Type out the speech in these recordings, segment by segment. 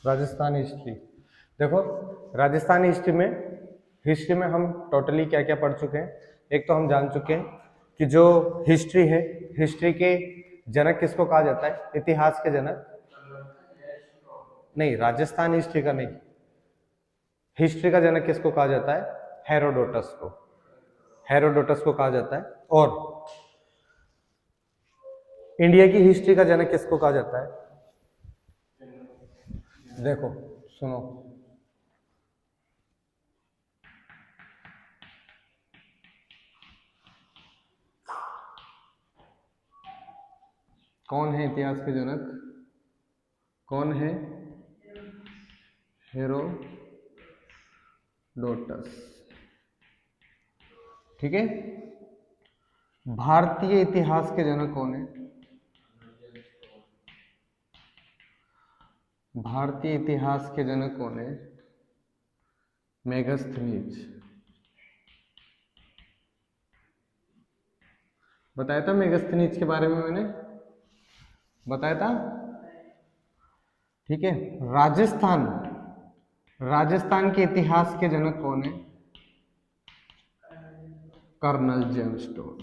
Rajasthan history. देखो, Rajasthan history में हम टोटली क्या क्या पढ़ चुके हैं। एक तो हम जान चुके हैं कि जो हिस्ट्री है, हिस्ट्री के जनक किसको कहा जाता है, इतिहास के जनक। नहीं, राजस्थान हिस्ट्री का नहीं, हिस्ट्री का जनक किसको कहा जाता है, हेरोडोटस को। हेरोडोटस को कहा जाता है। और इंडिया की हिस्ट्री का जनक किसको कहा जाता है, देखो सुनो, कौन है इतिहास के जनक, कौन है, हेरोडोटस। ठीक है। भारतीय इतिहास के जनक कौन है, भारतीय इतिहास के जनक कौन है, मेगस्थनीज। बताया था मेगस्थनीज के बारे में, मैंने बताया था। ठीक है। राजस्थान, राजस्थान के इतिहास के जनक कौन है, colonel James Tod.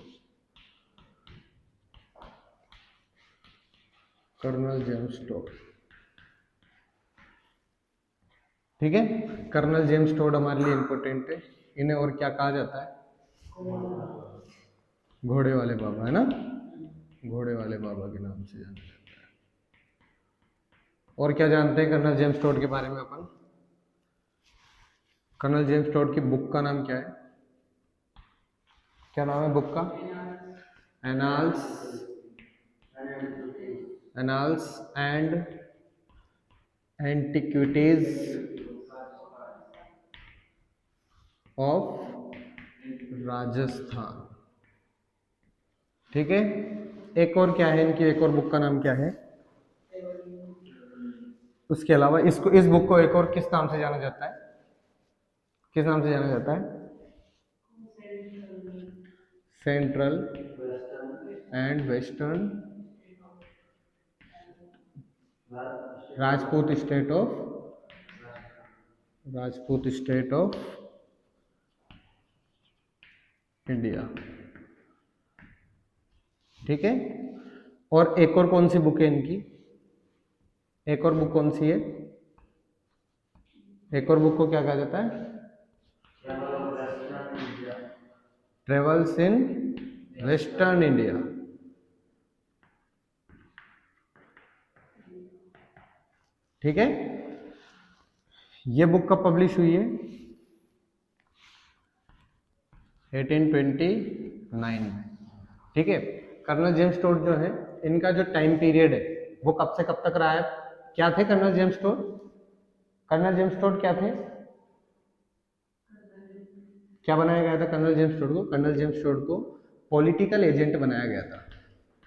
Colonel James Tod. ठीक है। कर्नल जेम्स टोड हमारे लिए इंपॉर्टेंट है। इन्हें और क्या कहा जाता है, घोड़े वाले बाबा, है ना, घोड़े वाले बाबा के नाम से जाना जाता है। और क्या जानते हैं कर्नल जेम्स टोड के बारे में अपन, कर्नल जेम्स टोड की बुक का नाम क्या है, क्या नाम है बुक का, annals, annals and antiquities of Rajasthan. ठीक है। एक और क्या है इनकी, एक और बुक का नाम क्या है, उसके अलावा इसको, इस बुक को एक और किस नाम से जाना जाता है, किस नाम से जाना जाता है, central and western Rajput state of, Rajput state of India. ठीक है। और एक और कौन सी बुक है इनकी, एक और बुक कौन सी है, एक और बुक को क्या कहा जाता है, ट्रेवल्स इन वेस्टर्न इंडिया। ठीक है। ये बुक कब पब्लिश हुई है, 1829 में। ठीक है। कर्नल जेम्स टोड जो है, इनका जो टाइम पीरियड है वो कब से कब तक रहा है, क्या थे colonel James Tod, colonel James Tod क्या थे, क्या बनाया गया था कर्नल जेम्स टोड को, कर्नल जेम्स टोड को पॉलिटिकल एजेंट बनाया गया था,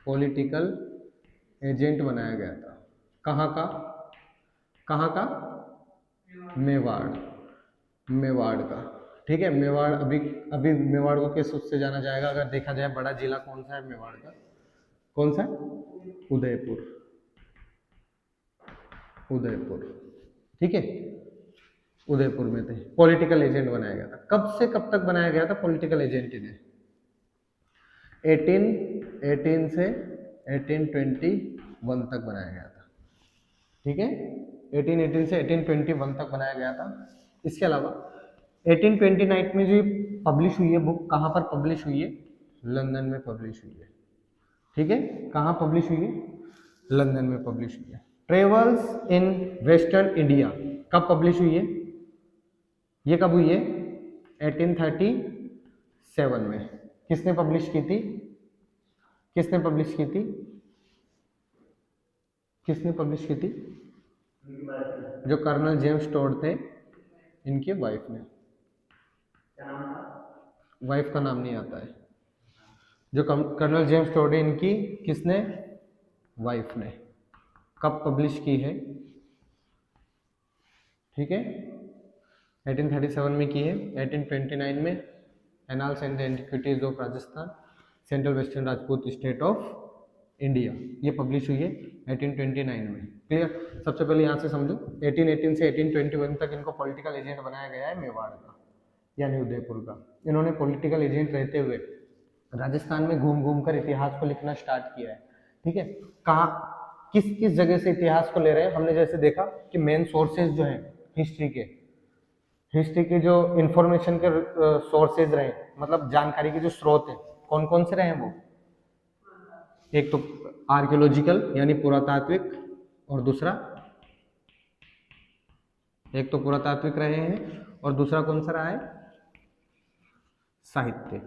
पॉलिटिकल एजेंट बनाया गया था। कहाँ का, कहाँ का, मेवाड़, मेवाड़ का। ठीक है। मेवाड़, अभी अभी मेवाड़ को किस उससे जाना जाएगा, अगर देखा जाए बड़ा जिला कौन सा है मेवाड़ का, कौन सा, उदयपुर, उदयपुर। ठीक है। उदयपुर में थे, पॉलिटिकल एजेंट बनाया गया था। कब से कब तक बनाया गया था पॉलिटिकल एजेंट इन्हें, 1818 से 1821 तक बनाया गया था। ठीक है। 1818 से 1821 तक बनाया गया था। इसके अलावा 1829 में जो पब्लिश हुई है बुक, कहाँ पर पब्लिश हुई है, लंदन में पब्लिश हुई है। ठीक है। कहाँ पब्लिश हुई है, लंदन में पब्लिश हुई है। ट्रेवल्स इन वेस्टर्न इंडिया कब पब्लिश हुई है, ये कब हुई है, 1837 में। किसने पब्लिश की थी, किसने पब्लिश की थी, किसने पब्लिश की थी, जो कर्नल जेम्स टोड थे, इनकी वाइफ ने, वाइफ का नाम नहीं आता है, जो कर्नल जेम्स टोड है इनकी, किसने, वाइफ ने। कब पब्लिश की है, ठीक है, 1837 में की है। 1829 में annals and antiquities of Rajasthan, central western Rajput state of India, ये पब्लिश हुई है 1829 में। क्लियर। सबसे पहले यहाँ से समझो 1818 से 1821 तक इनको पॉलिटिकल एजेंट बनाया गया है मेवाड़ का यानी उदयपुर का। इन्होंने पॉलिटिकल एजेंट रहते हुए राजस्थान में घूम घूम कर इतिहास को लिखना स्टार्ट किया है। ठीक है। कहाँ किस किस जगह से इतिहास को ले रहे हैं, हमने जैसे देखा कि मेन सोर्सेज जो है हिस्ट्री के जो इंफॉर्मेशन के सोर्सेज रहे, मतलब जानकारी के जो स्रोत है, कौन कौन से रहे हैं वो, एक तो आर्कियोलॉजिकल यानी पुरातात्विक, और दूसरा एक तो पुरातात्विक रहे हैं और दूसरा कौन सा रहा है, साहित्य।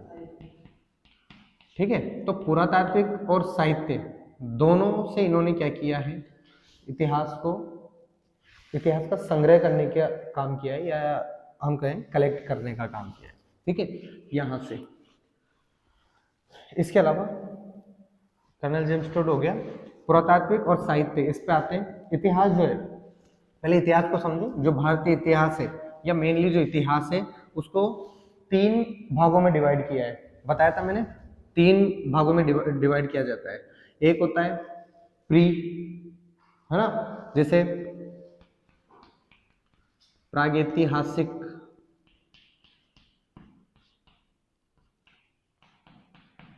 ठीक है। तो पुरातात्विक और साहित्य दोनों से इन्होंने क्या किया है, इतिहास का संग्रह करने का काम किया है, या हम कहें कलेक्ट करने का काम किया है। ठीक है। यहां से इसके अलावा कर्नल जेम्स टोड हो गया, पुरातात्विक और साहित्य, इस पे आते हैं। इतिहास जो है, पहले इतिहास को समझो। जो भारतीय इतिहास है या मेनली जो इतिहास है उसको 3 भागों में डिवाइड किया है। बताया था मैंने 3 भागों में डिवाइड किया जाता है। एक होता है प्री, है ना, जैसे प्रागैतिहासिक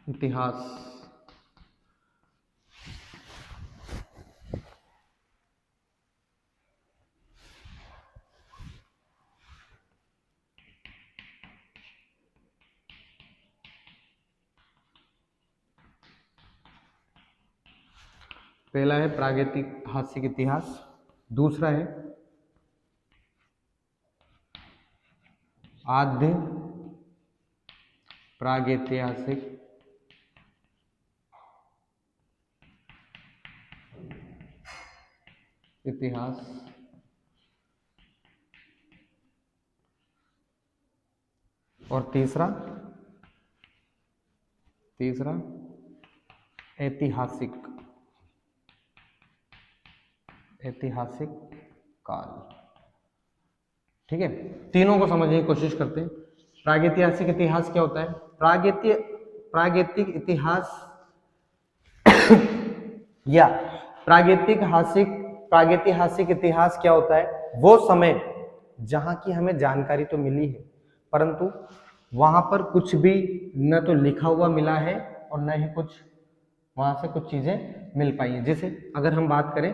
इतिहास, पहला है प्रागैतिहासिक इतिहास, दूसरा है आद्य प्रागैतिहासिक इतिहास, और तीसरा ऐतिहासिक काल। ठीक है। तीनों को समझने की कोशिश करते हैं। प्रागैतिहासिक इतिहास क्या होता है? प्रागैतिक इतिहास या प्रागैतिहासिक इतिहास क्या होता है? वो समय जहां की हमें जानकारी तो मिली है परंतु वहां पर कुछ भी न तो लिखा हुआ मिला है और न ही कुछ वहां से कुछ चीजें मिल पाई हैं। जैसे अगर हम बात करें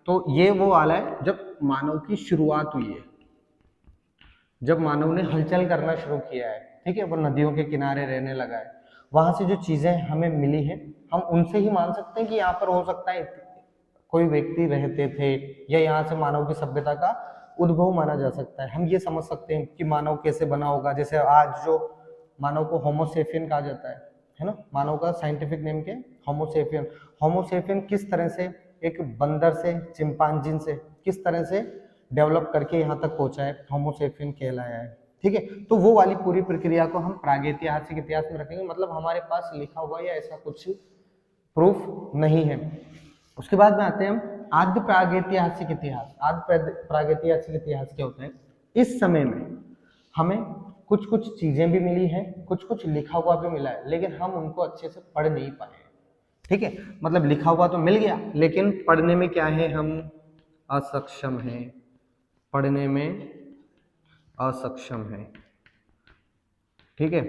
तो ये वो वाला है जब मानव की शुरुआत हुई है, जब मानव ने हलचल करना शुरू किया है। ठीक है। वो नदियों के किनारे रहने लगा है, वहां से जो चीजें हमें मिली है हम उनसे ही मान सकते हैं कि यहाँ पर हो सकता है कोई व्यक्ति रहते थे, या यहाँ से मानव की सभ्यता का उद्भव माना जा सकता है। हम ये समझ सकते हैं कि मानव कैसे बना होगा। जैसे आज जो मानव को होमोसेपियन कहा जाता है ना, मानव का साइंटिफिक नेम क्या है? होमोसेपियन किस तरह से एक बंदर से, चिंपांजी से किस तरह से डेवलप करके यहाँ तक पहुंचा है, होमोसेपियन कहलाया है। ठीक है। तो वो वाली पूरी प्रक्रिया को हम प्रागैतिहासिक इतिहास में रखेंगे, मतलब हमारे पास लिखा हुआ या ऐसा कुछ प्रूफ नहीं है। उसके बाद में आते हैं हम आद्य प्रागैतिहासिक इतिहास। आद्य प्रागैतिहासिक इतिहास क्या होता है? इस समय में हमें कुछ कुछ चीजें भी मिली हैं, कुछ कुछ लिखा हुआ भी मिला है, लेकिन हम उनको अच्छे से पढ़ नहीं पाए। ठीक है। मतलब लिखा हुआ तो मिल गया लेकिन पढ़ने में क्या है, हम असक्षम हैं, पढ़ने में असक्षम है। ठीक है।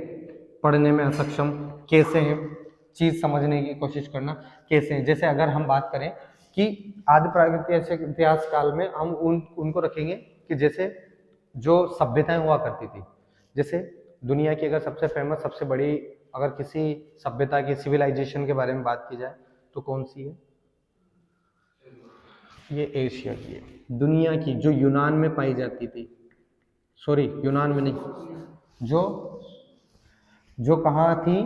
पढ़ने में असक्षम कैसे हैं? चीज समझने की कोशिश करना कैसे हैं। जैसे अगर हम बात करें कि आदि प्रागैतिहासिक इतिहास काल में हम उनको रखेंगे कि जैसे जो सभ्यताएं हुआ करती थी, जैसे दुनिया की अगर सबसे फेमस, सबसे बड़ी अगर किसी सभ्यता की, सिविलाइजेशन के बारे में बात की जाए तो कौन सी है? ये एशिया की है। दुनिया की जो यूनान में पाई जाती थी, सॉरी यूनान में नहीं, जो कहाँ थी,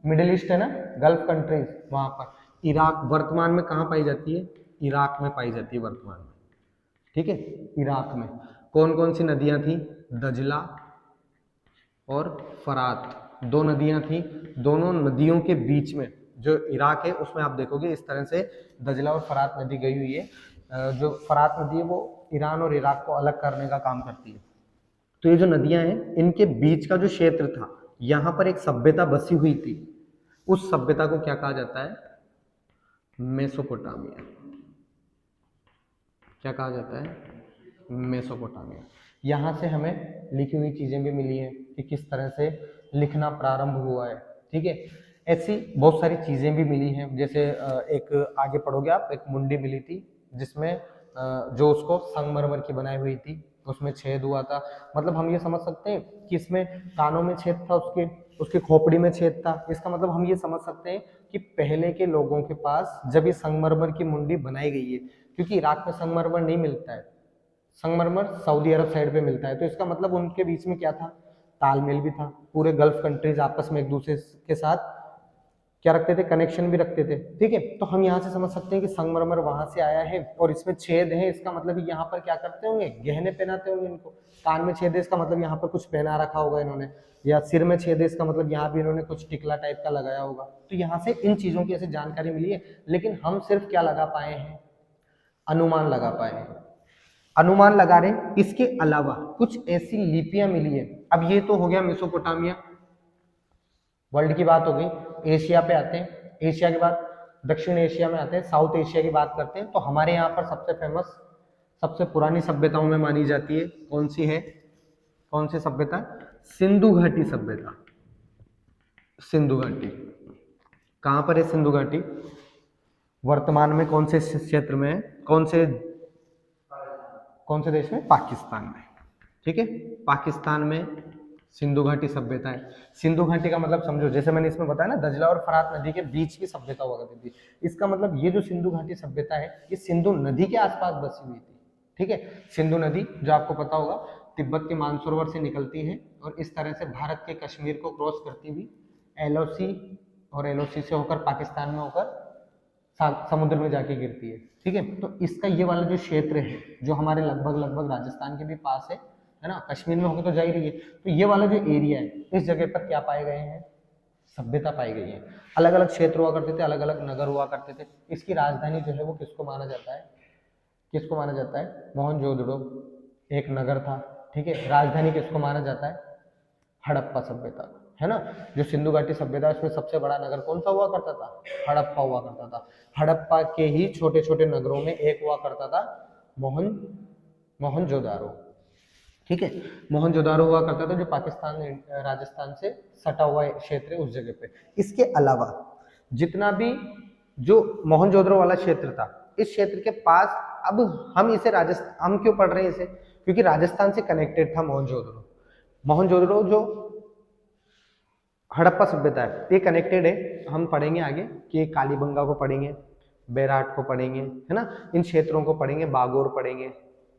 मिडिल ईस्ट है ना, गल्फ कंट्रीज, वहां पर। इराक वर्तमान में कहाँ पाई जाती है? इराक में पाई जाती है वर्तमान में। ठीक है। इराक में कौन कौन सी नदियां थी? दजला और फरात, 2 नदियां थी। दोनों नदियों के बीच में जो इराक है उसमें आप देखोगे इस तरह से दजला और फरात नदी गई हुई है। जो फरात नदी है वो ईरान और इराक को अलग करने का काम करती है। तो ये जो नदियां हैं इनके बीच का जो क्षेत्र था, यहाँ पर एक सभ्यता बसी हुई थी। उस सभ्यता को क्या कहा जाता है? मेसोपोटामिया, क्या कहा जाता है? मेसोपोटामिया। यहाँ से हमें लिखी हुई चीजें भी मिली हैं कि किस तरह से लिखना प्रारंभ हुआ है, ठीक है। ऐसी बहुत सारी चीजें भी मिली हैं, जैसे एक आगे पढ़ोगे आप, एक मुंडी मिली थी जिसमें जो उसको संगमरमर की बनाई हुई थी, उसमें छेद हुआ था। मतलब हम ये समझ सकते हैं कि इसमें कानों में छेद था, उसकी खोपड़ी में छेद था। इसका मतलब हम ये समझ सकते हैं कि पहले के लोगों के पास जब ये संगमरमर की मुंडी बनाई गई है, क्योंकि इराक में संगमरमर नहीं मिलता है, संगमरमर सऊदी अरब साइड पे मिलता है, तो इसका मतलब उनके बीच में क्या था? तालमेल भी था। पूरे गल्फ कंट्रीज आपस में एक दूसरे के साथ क्या रखते थे? कनेक्शन भी रखते थे, ठीक है। तो हम यहाँ से समझ सकते हैं कि संगमरमर वहां से आया है और इसमें छेद है, इसका मतलब यहाँ पर क्या करते होंगे? गहने पहनाते होंगे इनको। कान में छेद है, इसका मतलब यहाँ पर कुछ पहना रखा होगा इन्होंने, या सिर में छेद है, इसका मतलब यहाँ भी इन्होंने कुछ टिकला टाइप का लगाया होगा। तो यहाँ से इन चीजों की ऐसे जानकारी मिली है, लेकिन हम सिर्फ क्या लगा पाए हैं? अनुमान लगा पाए हैं, अनुमान लगा रहे। इसके अलावा कुछ ऐसी लिपियां मिली है। अब ये तो हो गया मेसोपोटामिया, वर्ल्ड की बात हो गई। एशिया पे आते हैं, एशिया के बाद दक्षिण एशिया में आते हैं, साउथ एशिया की बात करते हैं। तो हमारे यहाँ पर सबसे फेमस, सबसे पुरानी सभ्यताओं में मानी जाती है, कौन सी है? कौन सी सभ्यता? सिंधु घाटी सभ्यता। सिंधु घाटी कहाँ पर है? सिंधु घाटी वर्तमान में कौन से क्षेत्र में है? कौन से देश में? पाकिस्तान में, ठीक है। पाकिस्तान में सिंधु घाटी सभ्यता है। सिंधु घाटी का मतलब समझो, जैसे मैंने इसमें बताया ना, दजला और फरात नदी के बीच की सभ्यता हुआ करती थी। इसका मतलब ये जो सिंधु घाटी सभ्यता है, ये सिंधु नदी के आसपास बसी हुई थी, ठीक है। सिंधु नदी जो आपको पता होगा तिब्बत के मानसरोवर से निकलती है और इस तरह से भारत के कश्मीर को क्रॉस करती हुई एलओसी और एलओसी से होकर पाकिस्तान में होकर समुद्र में जाके गिरती है, ठीक है। तो इसका ये वाला जो क्षेत्र है, जो हमारे लगभग राजस्थान के भी पास है ना, कश्मीर में होकर तो जा ही रही है, तो ये वाला जो एरिया है, इस जगह पर क्या पाए गए हैं? सभ्यता पाई गई है। अलग अलग क्षेत्र हुआ करते थे, अलग अलग नगर हुआ करते थे। इसकी राजधानी जो है वो किसको माना जाता है? किसको माना जाता है? मोहनजोदड़ो एक नगर था, ठीक है। राजधानी किसको माना जाता है? हड़प्पा सभ्यता, है ना। जो सिंधु घाटी सभ्यता है उसमें सबसे बड़ा नगर कौन सा हुआ करता था? हड़प्पा हुआ करता था। हड़प्पा के ही छोटे छोटे नगरों में एक हुआ करता था मोहनजोदारो, ठीक है। मोहनजोदारो हुआ करता था, जो पाकिस्तान राजस्थान से सटा हुआ क्षेत्र है उस जगह पे। इसके अलावा जितना भी जो मोहनजोदड़ो वाला क्षेत्र था, इस क्षेत्र के पास, अब हम इसे राजस्थान, हम क्यों पढ़ रहे हैं इसे? क्योंकि राजस्थान से कनेक्टेड था मोहनजोदड़ो। मोहनजोदड़ो जो हड़प्पा सभ्यता है, ये कनेक्टेड है। हम पढ़ेंगे आगे कि कालीबंगा को पढ़ेंगे, बेराट को पढ़ेंगे, है ना, इन क्षेत्रों को पढ़ेंगे, बागोर पढ़ेंगे,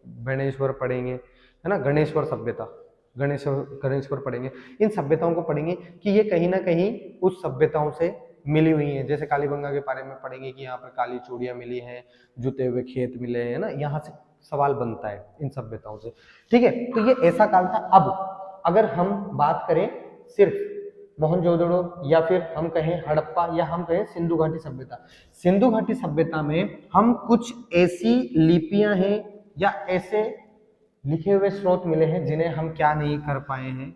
बेणेश्वर पढ़ेंगे, है ना, गणेश्वर सभ्यता, गणेश्वर पढ़ेंगे। इन सभ्यताओं को पढ़ेंगे कि ये कहीं ना कहीं उस सभ्यताओं से मिली हुई हैं। जैसे कालीबंगा के बारे में पढ़ेंगे कि यहाँ पर काली चूड़ियाँ मिली हैं, जुते हुए खेत मिले हैं, ना, यहाँ से सवाल बनता है इन सभ्यताओं से, ठीक है। तो ये ऐसा काल था। अब अगर हम बात करें सिर्फ मोहनजोदड़ो, या फिर हम कहें हड़प्पा, या हम कहें सिंधु घाटी सभ्यता, सिंधु घाटी सभ्यता में हम कुछ ऐसी लिपियां हैं या ऐसे लिखे हुए स्रोत मिले हैं जिन्हें हम क्या नहीं कर पाए हैं?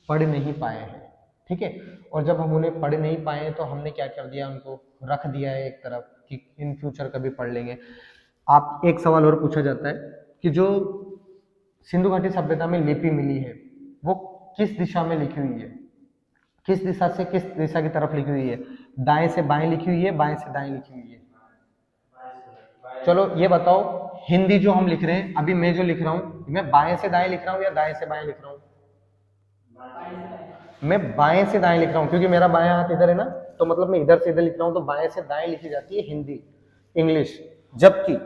पढ़ नहीं पाए हैं, ठीक है। और जब हम उन्हें पढ़ नहीं पाए तो हमने क्या कर दिया? उनको रख दिया है एक तरफ कि इन फ्यूचर कभी पढ़ लेंगे। आप एक सवाल और पूछा जाता है कि जो सिंधु घाटी सभ्यता में लिपि मिली है वो किस दिशा में लिखी हुई है? किस दिशा से किस दिशा की तरफ लिखी हुई है? दाएं से बाएं लिखी हुई है, बाएं से दाएं लिखी हुई है? चलो ये बताओ, हिंदी जो हम लिख रहे हैं, अभी मैं जो लिख रहा हूं, मैं बाएं से दाएं लिख रहा हूं या दाएं से बाएं लिख रहा हूं? मैं बाएं से दाएं लिख रहा हूं, क्योंकि मेरा बायां हाथ इधर है ना, तो मतलब मैं इधर से इधर लिख रहा हूं, तो बाएं से दाएं लिखी जाती है हिंदी, इंग्लिश। जबकि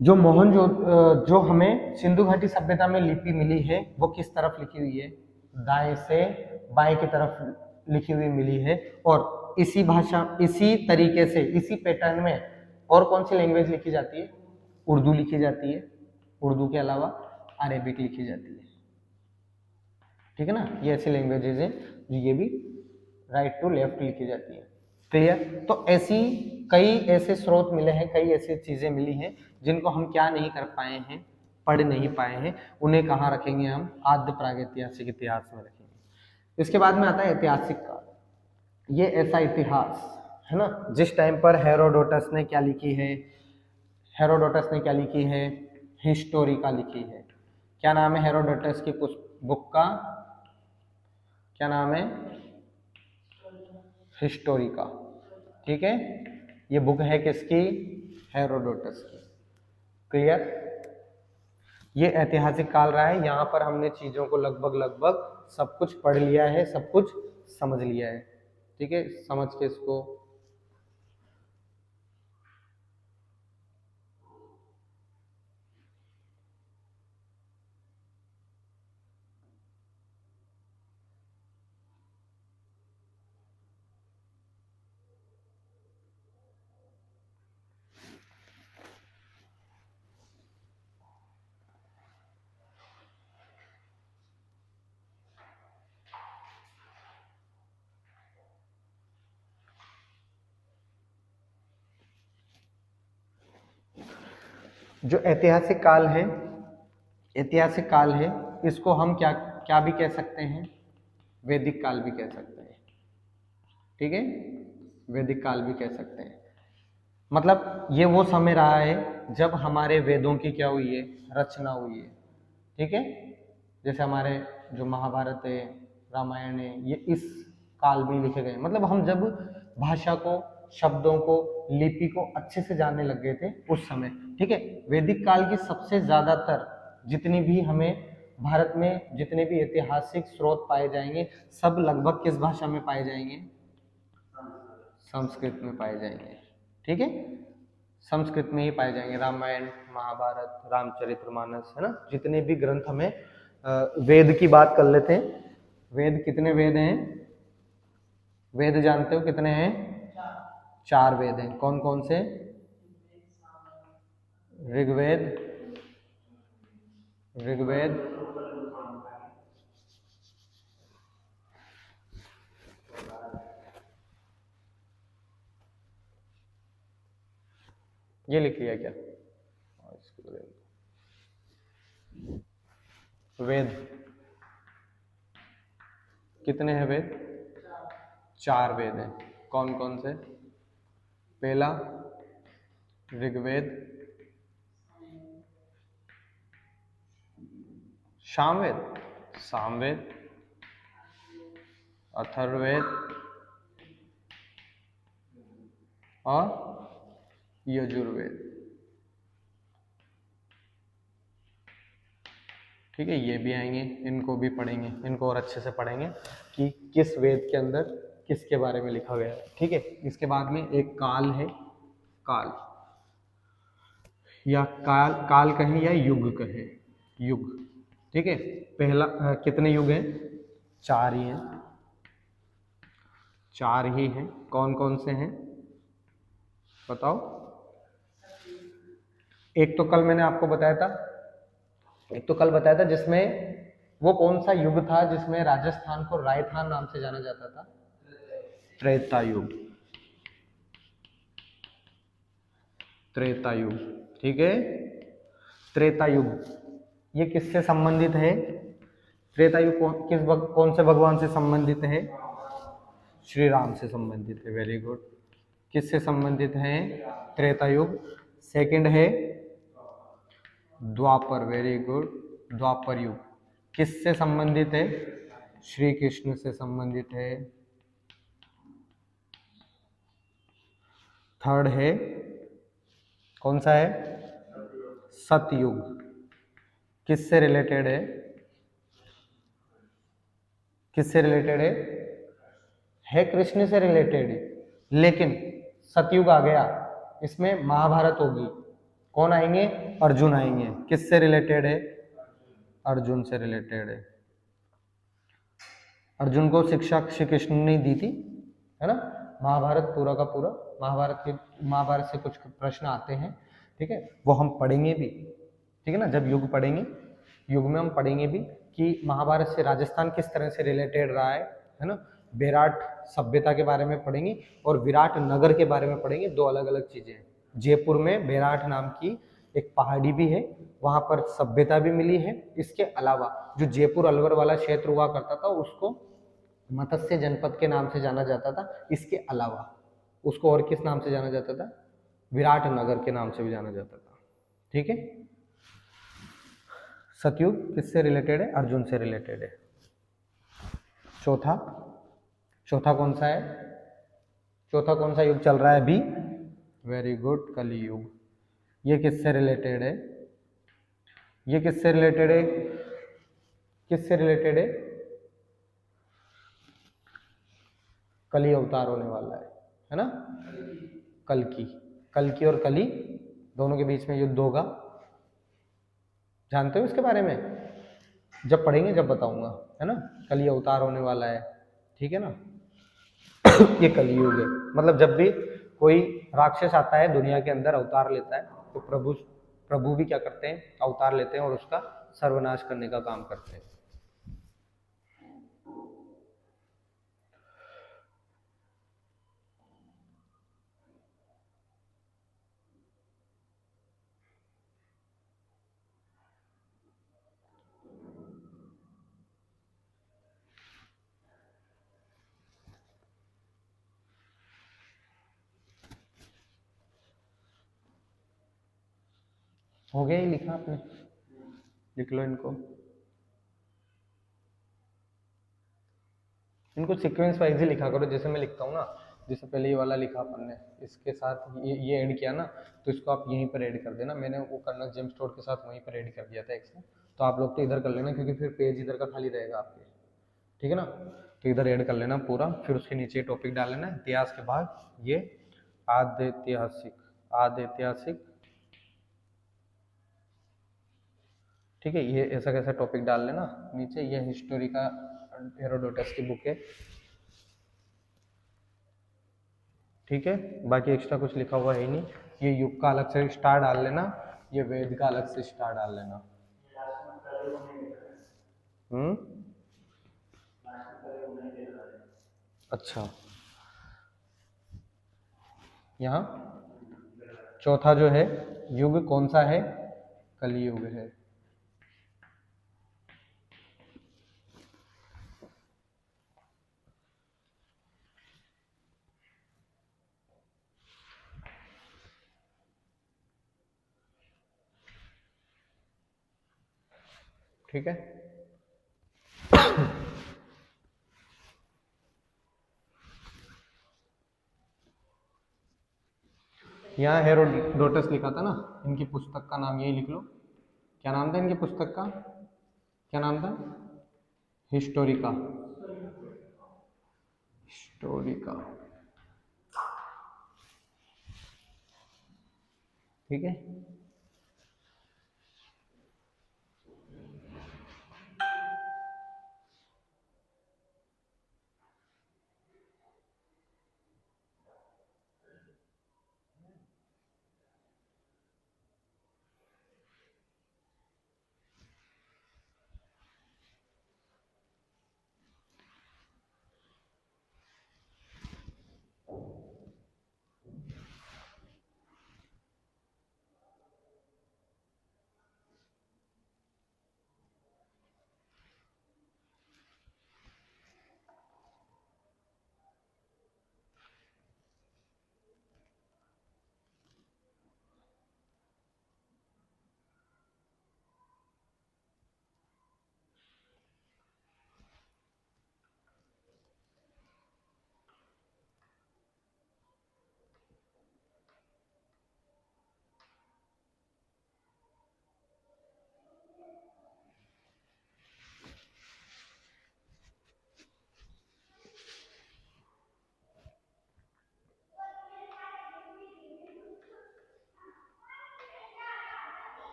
जो हमें सिंधु घाटी सभ्यता में लिपि मिली है वो किस तरफ लिखी हुई है? दाएं से बाएं की तरफ लिखी हुई मिली है। और इसी भाषा, इसी तरीके से, इसी पैटर्न में और कौन सी लैंग्वेज लिखी जाती है? उर्दू लिखी जाती है। उर्दू के अलावा अरेबिक लिखी जाती है, ठीक है ना। ये ऐसी लैंग्वेजेज हैं जो ये भी राइट टू लेफ्ट लिखी जाती है, क्लियर। तो ऐसी कई ऐसे स्रोत मिले हैं, कई ऐसी चीजें मिली हैं जिनको हम क्या नहीं कर पाए हैं? पढ़ नहीं पाए हैं। उन्हें कहाँ रखेंगे हम? आद्य प्रागैतिहासिक इतिहास में रखेंगे। इसके बाद में आता है ऐतिहासिक काल। ये ऐसा इतिहास है ना, जिस टाइम पर हेरोडोटस ने क्या लिखी है, हेरोडोटस ने क्या लिखी है, हिस्टोरिका लिखी है। क्या नाम है हेरोडोटस की बुक का, क्या नाम है, हिस्टोरिका। ठीक है, ये बुक है किसकी, हेरोडोटस की। क्लियर। ये ऐतिहासिक काल रहा है, यहाँ पर हमने चीजों को लगभग लगभग सब कुछ पढ़ लिया है, सब कुछ समझ लिया है। ठीक है, समझ के इसको जो ऐतिहासिक काल है, ऐतिहासिक काल है, इसको हम क्या क्या भी कह सकते हैं, वैदिक काल भी कह सकते हैं। ठीक है, वैदिक काल भी कह सकते हैं। मतलब ये वो समय रहा है जब हमारे वेदों की क्या हुई है, रचना हुई है। ठीक है, जैसे हमारे जो महाभारत है, रामायण है, ये इस काल में लिखे गए। मतलब हम जब भाषा को, शब्दों को, लिपि को अच्छे से जानने लग गए थे उस समय। ठीक है, वैदिक काल की सबसे ज्यादातर जितनी भी हमें भारत में जितने भी ऐतिहासिक स्रोत पाए जाएंगे, सब लगभग किस भाषा में पाए जाएंगे, संस्कृत में पाए जाएंगे। ठीक है, संस्कृत में ही पाए जाएंगे। रामायण, महाभारत, रामचरितमानस, है ना, जितने भी ग्रंथ हमें वेद की बात कर लेते हैं। वेद कितने वेद हैं, वेद जानते हो कितने हैं, 4 वेद हैं। कौन कौन से, ऋग्वेद, ऋग्वेद, ये लिख लिया क्या, वेद कितने हैं, वेद 4 वेद हैं। कौन कौन से, पहला ऋग्वेद, सामवेद, सामवेद, अथर्ववेद और यजुर्वेद। ठीक है, ये भी आएंगे, इनको भी पढ़ेंगे, इनको और अच्छे से पढ़ेंगे कि किस वेद के अंदर किसके बारे में लिखा गया है। ठीक है, इसके बाद में एक काल है, काल या काल, काल कहें या युग कहें, युग। ठीक है, पहला कितने युग हैं, 4 ही हैं, 4 ही हैं। कौन कौन से हैं बताओ। एक तो कल मैंने आपको बताया था, एक तो कल बताया था जिसमें वो कौन सा युग था जिसमें राजस्थान को रायथान नाम से जाना जाता था, त्रेता युग, त्रेता युग। ठीक है, त्रेता युग ये किससे संबंधित है, त्रेता युग कौन से भगवान से संबंधित है, श्री राम से संबंधित है। वेरी गुड, किससे संबंधित है, त्रेता युग। सेकंड है द्वापर, वेरी गुड, द्वापर युग किससे संबंधित है, श्री कृष्ण से संबंधित है। थर्ड है, कौन सा है, सतयुग, किससे रिलेटेड किससे रिलेटेड है कृष्ण से रिलेटेड है। लेकिन सतयुग आ गया, इसमें महाभारत होगी, कौन आएंगे, अर्जुन आएंगे, किससे रिलेटेड है, अर्जुन से रिलेटेड है। अर्जुन को शिक्षा श्री कृष्ण ने दी थी, है ना। महाभारत पूरा का पूरा, महाभारत से कुछ प्रश्न आते हैं। ठीक है, वो हम पढ़ेंगे भी। ठीक है ना, जब युग पढ़ेंगे, युग में हम पढ़ेंगे भी कि महाभारत से राजस्थान किस तरह से रिलेटेड रहा है ना। विराट सभ्यता के बारे में पढ़ेंगे और विराट नगर के बारे में पढ़ेंगे, 2 अलग अलग चीजें हैं। जयपुर में विराट नाम की एक पहाड़ी भी है, वहां पर सभ्यता भी मिली है। इसके अलावा जो जयपुर अलवर वाला क्षेत्र हुआ करता था उसको मत्स्य जनपद के नाम से जाना जाता था। इसके अलावा उसको और किस नाम से जाना जाता था? विराट नगर के नाम से भी जाना जाता था। ठीक है। सतयुग किससे रिलेटेड है? अर्जुन से रिलेटेड है। चौथा, चौथा कौन सा है? चौथा कौन सा युग चल रहा है अभी? वेरी गुड, कलियुग। ये किससे रिलेटेड है? ये किससे रिलेटेड है? किससे रिलेटेड है? कली अवतार होने वाला है ना? कल की, कल की और कली दोनों के बीच में युद्ध होगा। जानते हो इसके बारे में? जब पढ़ेंगे जब बताऊंगा, है ना? कली अवतार होने वाला है, ठीक है ना? ये कलियुग है। मतलब जब भी कोई राक्षस आता है दुनिया के अंदर, अवतार लेता है, तो प्रभु प्रभु भी क्या करते हैं? अवतार लेते हैं और उसका सर्वनाश करने का काम करते हैं। हो गया? ही लिखा आपने? लिख लो इनको, इनको सीक्वेंस वाइज ही लिखा करो, जैसे मैं लिखता हूँ ना। जैसे पहले ये वाला लिखा अपन ने, इसके साथ ये ऐड किया ना, तो इसको आप यहीं पर ऐड कर देना। मैंने वो कर्नल जेम्स टोड के साथ वहीं पर ऐड कर दिया था एक से, तो आप लोग तो इधर कर लेना, क्योंकि फिर पेज इधर का खाली रहेगा आपके। ठीक है ना? तो इधर ऐड कर लेना पूरा, फिर उसके नीचे टॉपिक डाल लेना इतिहास के बाद ये आद्यैतिहासिक, आद्यैतिहासिक। ठीक है, ये ऐसा कैसा टॉपिक डाल लेना नीचे। ये हिस्टोरी का हेरोडोटस की बुक है। ठीक है, बाकी एक्स्ट्रा कुछ लिखा हुआ है ही नहीं। ये युग का अलग से स्टार डाल लेना, ये वेद का अलग से स्टार डाल लेना। हम्म, अच्छा। यहाँ चौथा जो है युग कौन सा है? कलियुग है। ठीक है, यहाँ हेरोडोटस लिखा था ना, इनकी पुस्तक का नाम यही लिख लो। क्या नाम था इनकी पुस्तक का? क्या नाम था? Historica, Historica. ठीक है,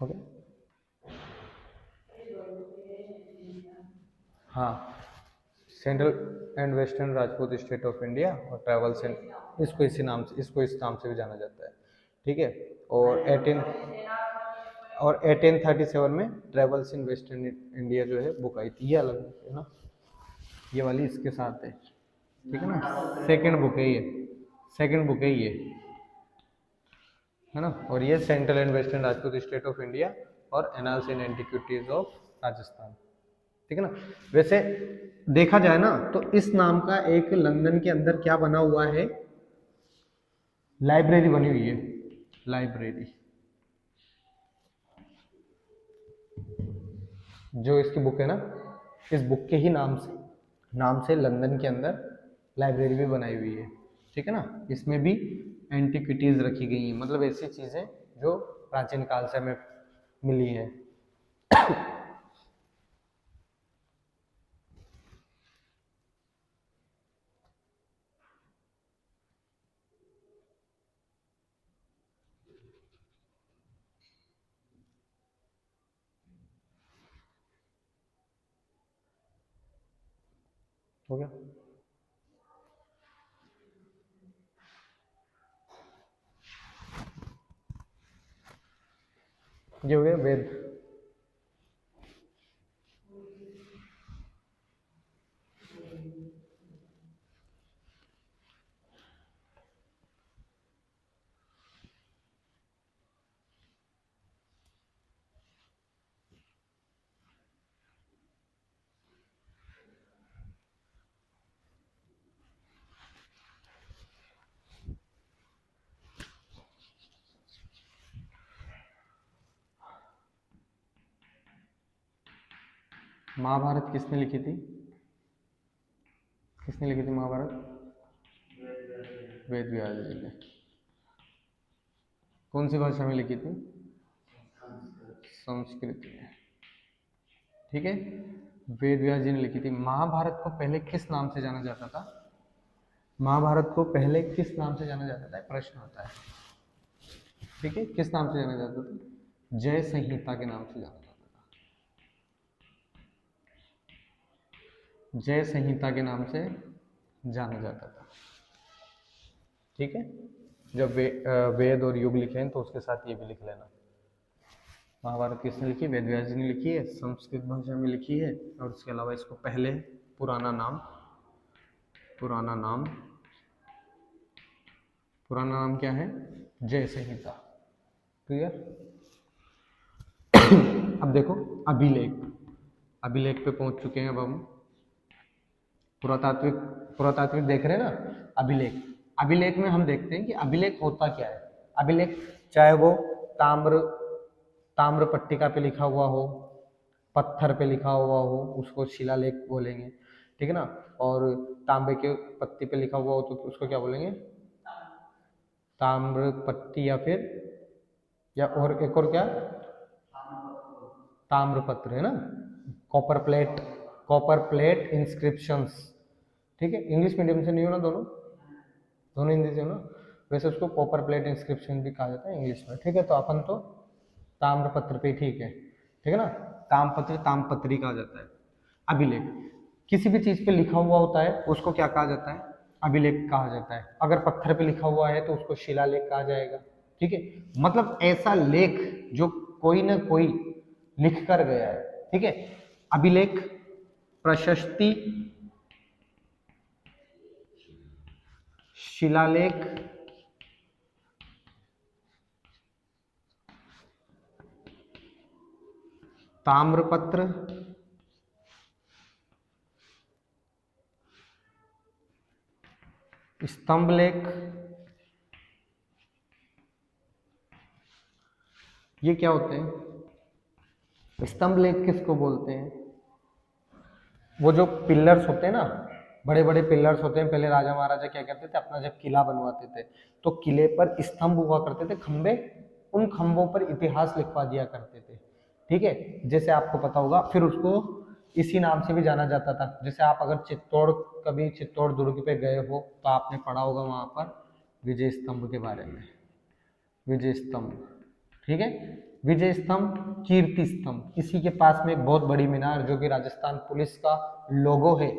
ओके, हाँ, central and western Rajput state of India और ट्रैवल्स इन, इसको इसी नाम से, इसको इस नाम से भी जाना जाता है, ठीक है। और 1837 में ट्रैवल्स इन वेस्टर्न इंडिया जो है बुक आई थी, ये अलग बुक है ना, ये वाली इसके साथ है, ठीक है ना, सेकंड बुक है ये, सेकंड बुक है ये, है ना। और ये central and western Rajput state of India और annals in antiquities of Rajasthan, ठीक है ना। वैसे देखा जाए ना तो इस नाम का एक लंदन के अंदर क्या बना हुआ है, लाइब्रेरी बनी हुई है, लाइब्रेरी, जो इसकी बुक है ना, इस बुक के ही नाम से लंदन के अंदर लाइब्रेरी भी बनाई हुई है, ठीक है ना। इसमें भी एंटिक्विटीज रखी गई हैं, मतलब ऐसी चीजें जो प्राचीन काल से हमें मिली है। हो गया, ये हो गया वेद। महाभारत किसने लिखी थी, किसने लिखी थी महाभारत, वेद व्यास जी ने। कौन सी भाषा में लिखी थी, संस्कृत में, ठीक है। वेद व्यास जी ने लिखी थी। महाभारत को पहले किस नाम से जाना जाता था, महाभारत को पहले किस नाम से जाना जाता था, प्रश्न होता है, ठीक है। किस नाम से जाना जाता था, जय संहिता के नाम से जाना जाता था, जय संहिता के नाम से जाना जाता था, ठीक है। जब वेद और युग लिखे हैं तो उसके साथ ये भी लिख लेना। महाभारत किसने लिखी, वेद व्यास जी ने लिखी है, संस्कृत भाषा में लिखी है, और इसके अलावा इसको पहले पुराना नाम क्या है, जय संहिता, क्लियर। अब देखो अभिलेख पे पहुंच चुके हैं। अब हम पुरातात्विक देख रहे हैं ना, अभिलेख में हम देखते हैं कि अभिलेख होता क्या है। अभिलेख चाहे वो ताम्र पट्टिका पे लिखा हुआ हो, पत्थर पे लिखा हुआ हो, उसको शिलालेख बोलेंगे, ठीक है ना। और तांबे के पत्ती पे लिखा हुआ हो तो उसको क्या बोलेंगे, ताम्र पट्टी, या और एक और क्या, ताम्रपत्र, है ना। कॉपर प्लेट इंस्क्रिप्शंस, ठीक है। इंग्लिश मीडियम से नहीं हो ना, दोनों हिंदी से हो ना। वैसे उसको कॉपर प्लेट इंस्क्रिप्शन भी कहा जाता है इंग्लिश में, ठीक है। तो अपन तो ताम्रपत्र पे ठीक है ना। ताम्रपत्री कहा जाता है। अभिलेख किसी भी चीज पे लिखा हुआ होता है उसको क्या कहा जाता है, अभिलेख कहा जाता है। अगर पत्थर पे लिखा हुआ है तो उसको शिलालेख कहा जाएगा, ठीक है। मतलब ऐसा लेख जो कोई ना कोई लिख कर गया है, ठीक है। अभिलेख, प्रशस्ति, शिलालेख, ताम्रपत्र, स्तंभ लेख, ये क्या होते हैं। स्तंभ लेख किसको बोलते हैं, वो जो पिलर्स होते हैं ना, बड़े बड़े पिलर्स होते हैं। पहले राजा महाराजा क्या करते थे, अपना जब किला बनवाते थे तो किले पर स्तंभ हुआ करते थे, खंबे, उन खंभों पर इतिहास लिखवा दिया करते थे, ठीक है। जैसे आपको पता होगा, फिर उसको इसी नाम से भी जाना जाता था। जैसे आप अगर कभी चित्तौड़ दुर्ग पे गए हो तो आपने पढ़ा होगा वहां पर विजय स्तंभ के बारे में, विजय स्तंभ, ठीक है। विजय स्तंभ, कीर्ति स्तंभ, इसी के पास में एक बहुत बड़ी मीनार जो कि राजस्थान पुलिस का लोगो है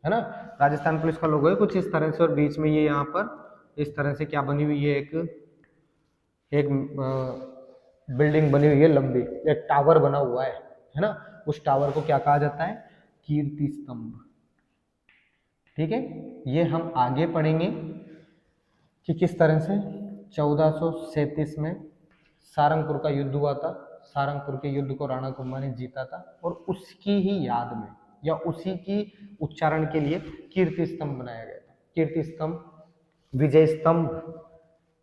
ना, राजस्थान पुलिस का लोगो है कुछ इस तरह से, और बीच में ये यहाँ पर इस तरह से क्या बनी हुई है, एक एक बिल्डिंग बनी हुई है लंबी, एक टावर बना हुआ है ना, उस टावर को क्या कहा जाता है, कीर्ति स्तंभ। ठीक है, ये हम आगे पढ़ेंगे कि किस तरह से 1437 में सारंगपुर का युद्ध हुआ था, सारंगपुर के युद्ध को राणा कुंभा ने जीता था, और उसकी ही याद में या उसी की उच्चारण के लिए कीर्ति स्तंभ बनाया गया था। कीर्ति स्तंभ, विजय स्तंभ,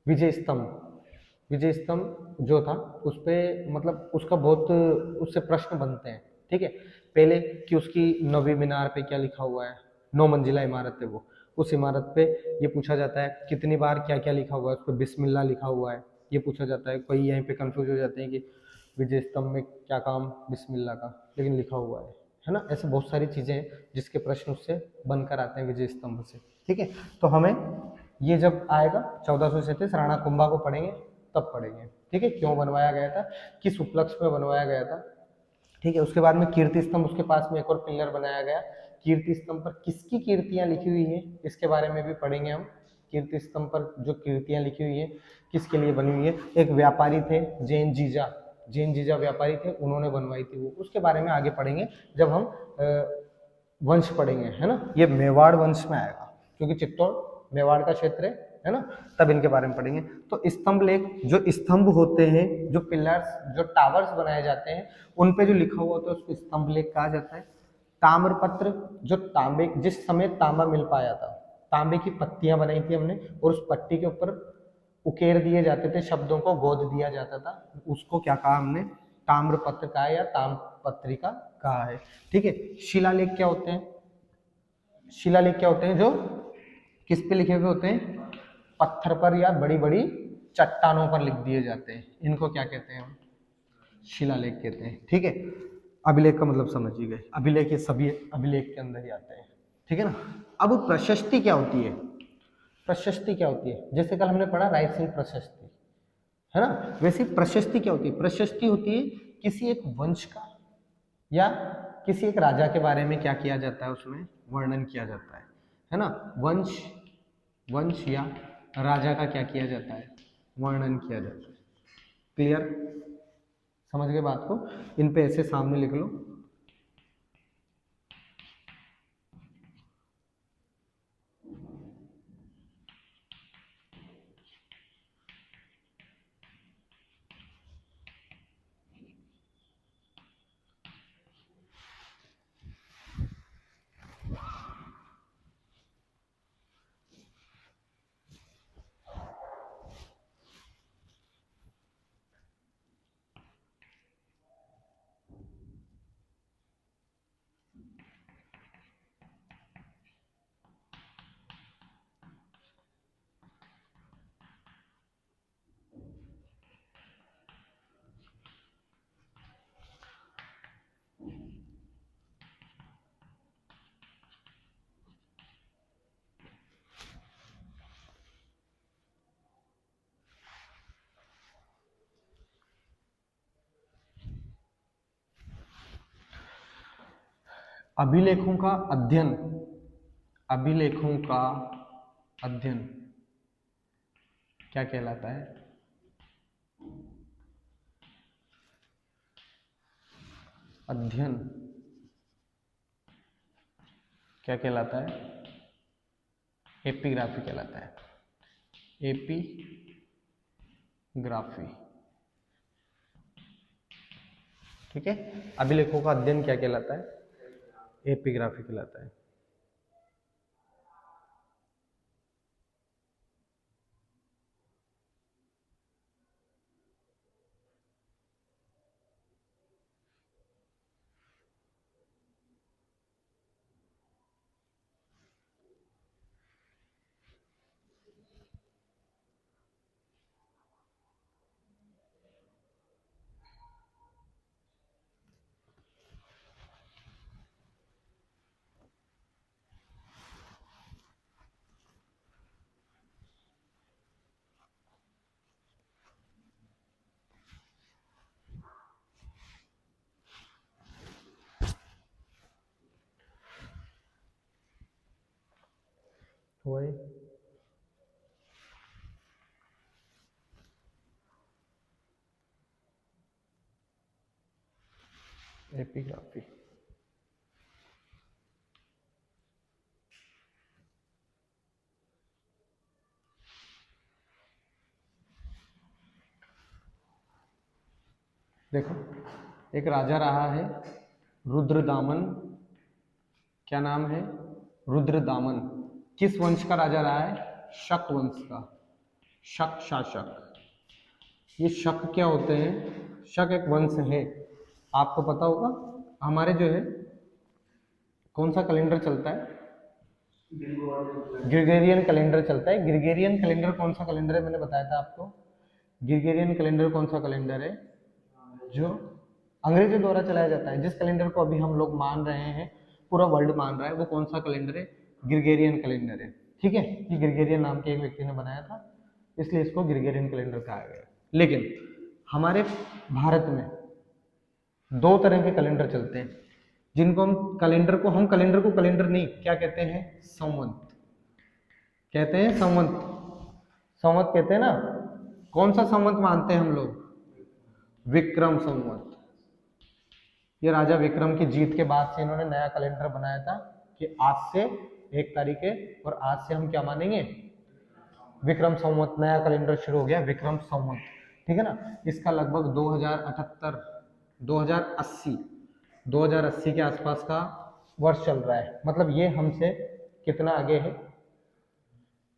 विजय स्तंभ, विजय स्तंभ जो था उस पे मतलब उसका बहुत उससे प्रश्न बनते हैं। ठीक है, पहले कि उसकी नवी मीनार पे क्या लिखा हुआ है, 9 मंजिला इमारत है वो, उस इमारत पे ये पूछा जाता है कितनी बार क्या क्या लिखा हुआ है, उस पर बिस्मिल्लाह लिखा हुआ है, ये पूछा जाता है। कोई यहीं पे कंफ्यूज हो जाते हैं कि विजय स्तंभ में क्या काम बिस्मिल्लाह का, लेकिन लिखा हुआ है ना। ऐसे बहुत सारी चीज़ें हैं जिसके प्रश्न उससे बनकर आते हैं विजय स्तंभ से। ठीक है, तो हमें ये जब आएगा 1437 राणा कुंभा को पढ़ेंगे तब पढ़ेंगे। ठीक है, क्यों बनवाया गया था, किस उपलक्ष्य में बनवाया गया था। ठीक है, उसके बाद में कीर्ति स्तंभ, उसके पास में एक और पिलर बनाया गया। कीर्ति स्तंभ पर किसकी कीर्तियां लिखी हुई है इसके बारे में भी पढ़ेंगे हम। कीर्ति स्तंभ पर जो कीर्तियां लिखी हुई है किसके लिए बनी हुई है, एक व्यापारी थे जैन जीजा, जैन जीजा व्यापारी थे, उन्होंने बनवाई थी वो, उसके बारे में आगे पढ़ेंगे जब हम वंश पढ़ेंगे, है ना। ये मेवाड़ वंश में आएगा क्योंकि चित्तौड़ मेवाड़ का क्षेत्र है ना, तब इनके बारे में पढ़ेंगे। तो स्तंभ लेख, जो स्तंभ होते हैं, जो पिलर्स, जो टावर्स बनाए जाते हैं, उन पे जो लिखा हुआ होता है उसको स्तंभ लेख कहा जाता है। ताम्रपत्र, जो तांबे, जिस समय तांबा मिल पाया था, तांबे की पत्तियां बनाई थी हमने, और उस पट्टी के ऊपर उकेर दिए जाते थे, शब्दों को गोद दिया जाता था, उसको क्या कहा हमने, ताम्रपत्र कहा या ताम्रपत्रिका कहा है। ठीक है, शिलालेख क्या होते हैं, शिलालेख क्या होते हैं, जो किस पे लिखे हुए होते हैं, पत्थर पर या बड़ी बड़ी चट्टानों पर लिख दिए जाते हैं, इनको क्या कहते हैं हम, शिलालेख कहते हैं। ठीक है, अभिलेख का मतलब समझ ही गए, अभिलेख ये सभी अभिलेख के अंदर ही आते हैं। ठीक है ना। अब प्रशस्ति क्या होती है, प्रशस्ति क्या होती है, जैसे कल हमने पढ़ा रायसेन प्रशस्ति, है ना, वैसे प्रशस्ति क्या होती है, प्रशस्ति होती है किसी एक वंश का या किसी एक राजा के बारे में क्या किया जाता है, उसमें वर्णन किया जाता है ना। वंश, वंश या राजा का क्या किया जाता है, वर्णन किया जाता है। क्लियर, समझ गए बात को, इन पे ऐसे सामने लिख लो। अभिलेखों का अध्ययन, अभिलेखों का अध्ययन क्या कहलाता है, अध्ययन क्या कहलाता है, एपिग्राफी कहलाता है, एपिग्राफी। ठीक है, अभिलेखों का अध्ययन क्या कहलाता है, एपिग्राफी कहलाता है। वही एपिग्राफी। देखो एक राजा रहा है रुद्रदामन, क्या नाम है? रुद्रदामन। किस वंश का राजा रहा है? शक वंश का, शक शासक। ये शक क्या होते हैं? शक एक वंश है, आपको पता होगा। हमारे जो है कौन सा कैलेंडर चलता है? ग्रिगोरियन कैलेंडर चलता है। ग्रिगोरियन कैलेंडर कौन सा कैलेंडर है? मैंने बताया था आपको। ग्रिगोरियन कैलेंडर कौन सा कैलेंडर है? जो अंग्रेजों द्वारा चलाया जाता है। जिस कैलेंडर को अभी हम लोग मान रहे हैं, पूरा वर्ल्ड मान रहा है, वो कौन सा कैलेंडर है? ग्रिगोरियन कैलेंडर है। ठीक है, ये ग्रिगोरियन नाम के एक व्यक्ति ने बनाया था, इसलिए इसको ग्रिगोरियन कैलेंडर कहा गया। लेकिन हमारे भारत में दो तरह के कैलेंडर चलते हैं, जिनको हम कैलेंडर को कैलेंडर नहीं, क्या कहते हैं? संवत कहते हैं। संवत कहते हैं ना। कौन सा संवत मानते हैं हम लोग? विक्रम संवत। ये राजा विक्रम की जीत के बाद से इन्होंने नया कैलेंडर बनाया था कि आज से 1 तारीख है और आज से हम क्या मानेंगे? विक्रम संवत। नया कैलेंडर शुरू हो गया, विक्रम संवत। ठीक है ना। इसका लगभग 2078 2080 के आसपास का वर्ष चल रहा है। मतलब ये हमसे कितना आगे है?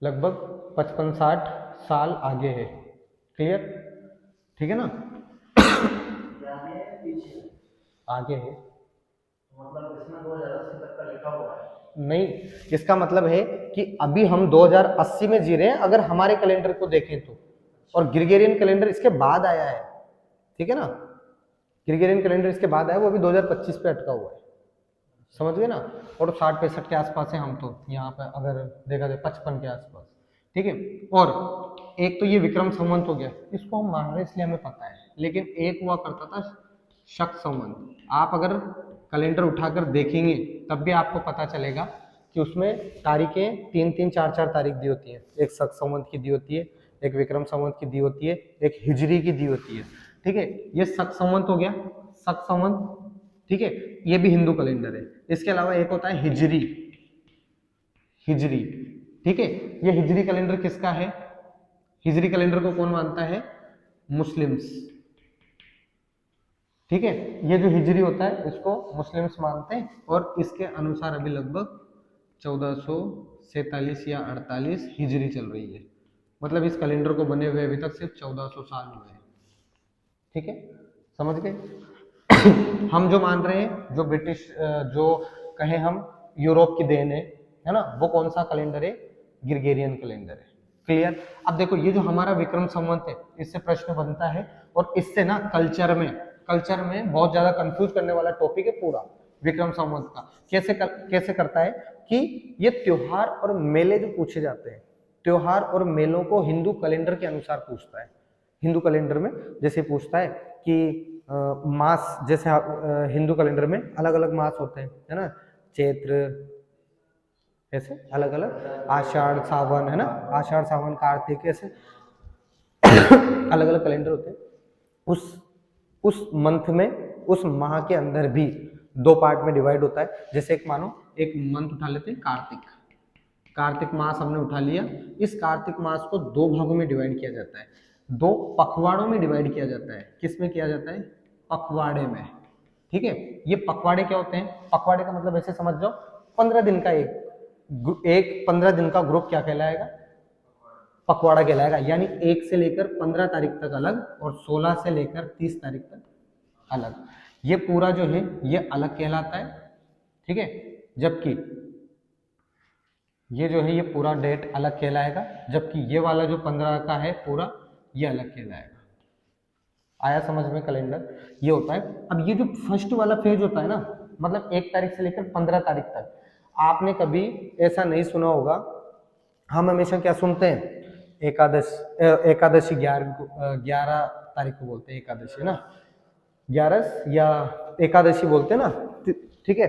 लगभग 55-60 साल आगे है। क्लियर? ठीक है ना। आगे है, मतलब इसमें 2080 तक का लिखा हुआ है। नहीं, इसका मतलब है कि अभी हम 2080 में जी रहे हैं अगर हमारे कैलेंडर को देखें तो, और ग्रिगोरियन कैलेंडर इसके बाद आया है। ठीक है ना। ग्रिगोरियन कैलेंडर इसके बाद आया, वो अभी 2025 पे अटका हुआ है। समझ गए ना। और 60-65 के आसपास है हम तो यहाँ पे, अगर देखा जाए 55 के आसपास। ठीक है। और एक तो ये विक्रम संवत हो गया, इसको हम मान रहे हैं इसलिए हमें पता है। लेकिन एक हुआ करता था शक संवत। आप अगर कैलेंडर उठाकर देखेंगे तब भी आपको पता चलेगा कि उसमें तारीखें 3-3, 4-4 तारीख दी होती है। एक शक संवत की दी होती है, एक विक्रम संवत की दी होती है, एक हिजरी की दी होती है। ठीक है, ये शक संवत हो गया, शक संवत। ठीक है, ये भी हिंदू कैलेंडर है। इसके अलावा एक होता है हिजरी। हिजरी, ठीक है, ये हिजरी कैलेंडर किसका है? हिजरी कैलेंडर को कौन मानता है? मुस्लिम्स। ठीक है, ये जो हिजरी होता है इसको मुस्लिम्स मानते हैं, और इसके अनुसार अभी लगभग 1447 या 48 हिजरी चल रही है। मतलब इस कैलेंडर को बने हुए अभी तक सिर्फ 1400 साल हुए हैं। ठीक है, समझ गए। हम जो मान रहे हैं, जो ब्रिटिश, जो कहें हम यूरोप की देन है ना, वो कौन सा कैलेंडर है? ग्रिगोरियन कैलेंडर है। क्लियर? अब देखो ये जो हमारा विक्रम संवत है, इससे प्रश्न बनता है, और इससे ना कल्चर में बहुत ज्यादा कंफ्यूज करने वाला टॉपिक है पूरा विक्रम संवत का। कैसे करता है कि ये त्योहार और मेले जो पूछे जाते हैं, त्योहार और मेलों को हिंदू कैलेंडर के अनुसार पूछता है। हिंदू कैलेंडर में जैसे पूछता है कि मास, जैसे हिंदू कैलेंडर में अलग अलग मास होते हैं, है ना, चैत्र, ऐसे अलग अलग, आषाढ़ सावन, है ना, आषाढ़ सावन कार्तिक, ऐसे अलग अलग कैलेंडर होते हैं। उस मंथ में, उस माह के अंदर भी 2 पार्ट में डिवाइड होता है। जैसे एक मानो एक मंथ उठा लेते हैं, कार्तिक मास हमने उठा लिया। इस कार्तिक मास को 2 भागों में डिवाइड किया जाता है, 2 पखवाड़ों में डिवाइड किया जाता है। किस में किया जाता है? पखवाड़े में। ठीक है, ये पखवाड़े क्या होते हैं? पखवाड़े का मतलब ऐसे समझ जाओ, 15 दिन का एक 15 दिन का ग्रुप क्या कहलाएगा? पखवाड़ा कहलाएगा। यानी 1 से लेकर 15 तारीख तक अलग, और 16 से लेकर 30 तारीख तक अलग। ये पूरा जो है ये अलग कहलाता है। ठीक है, जबकि ये जो है ये पूरा डेट अलग कहलाएगा, जबकि ये वाला जो 15 का है पूरा, ये अलग कहलाएगा। आया समझ में? कैलेंडर ये होता है। अब ये जो फर्स्ट वाला फेज होता है ना, मतलब 1 तारीख से लेकर 15 तारीख तक, आपने कभी ऐसा नहीं सुना होगा। हम हमेशा क्या सुनते हैं? एकादशी 11 तारीख को बोलते हैं एकादशी, है ना, 11 या एकादशी बोलते हैं ना। ठीक है,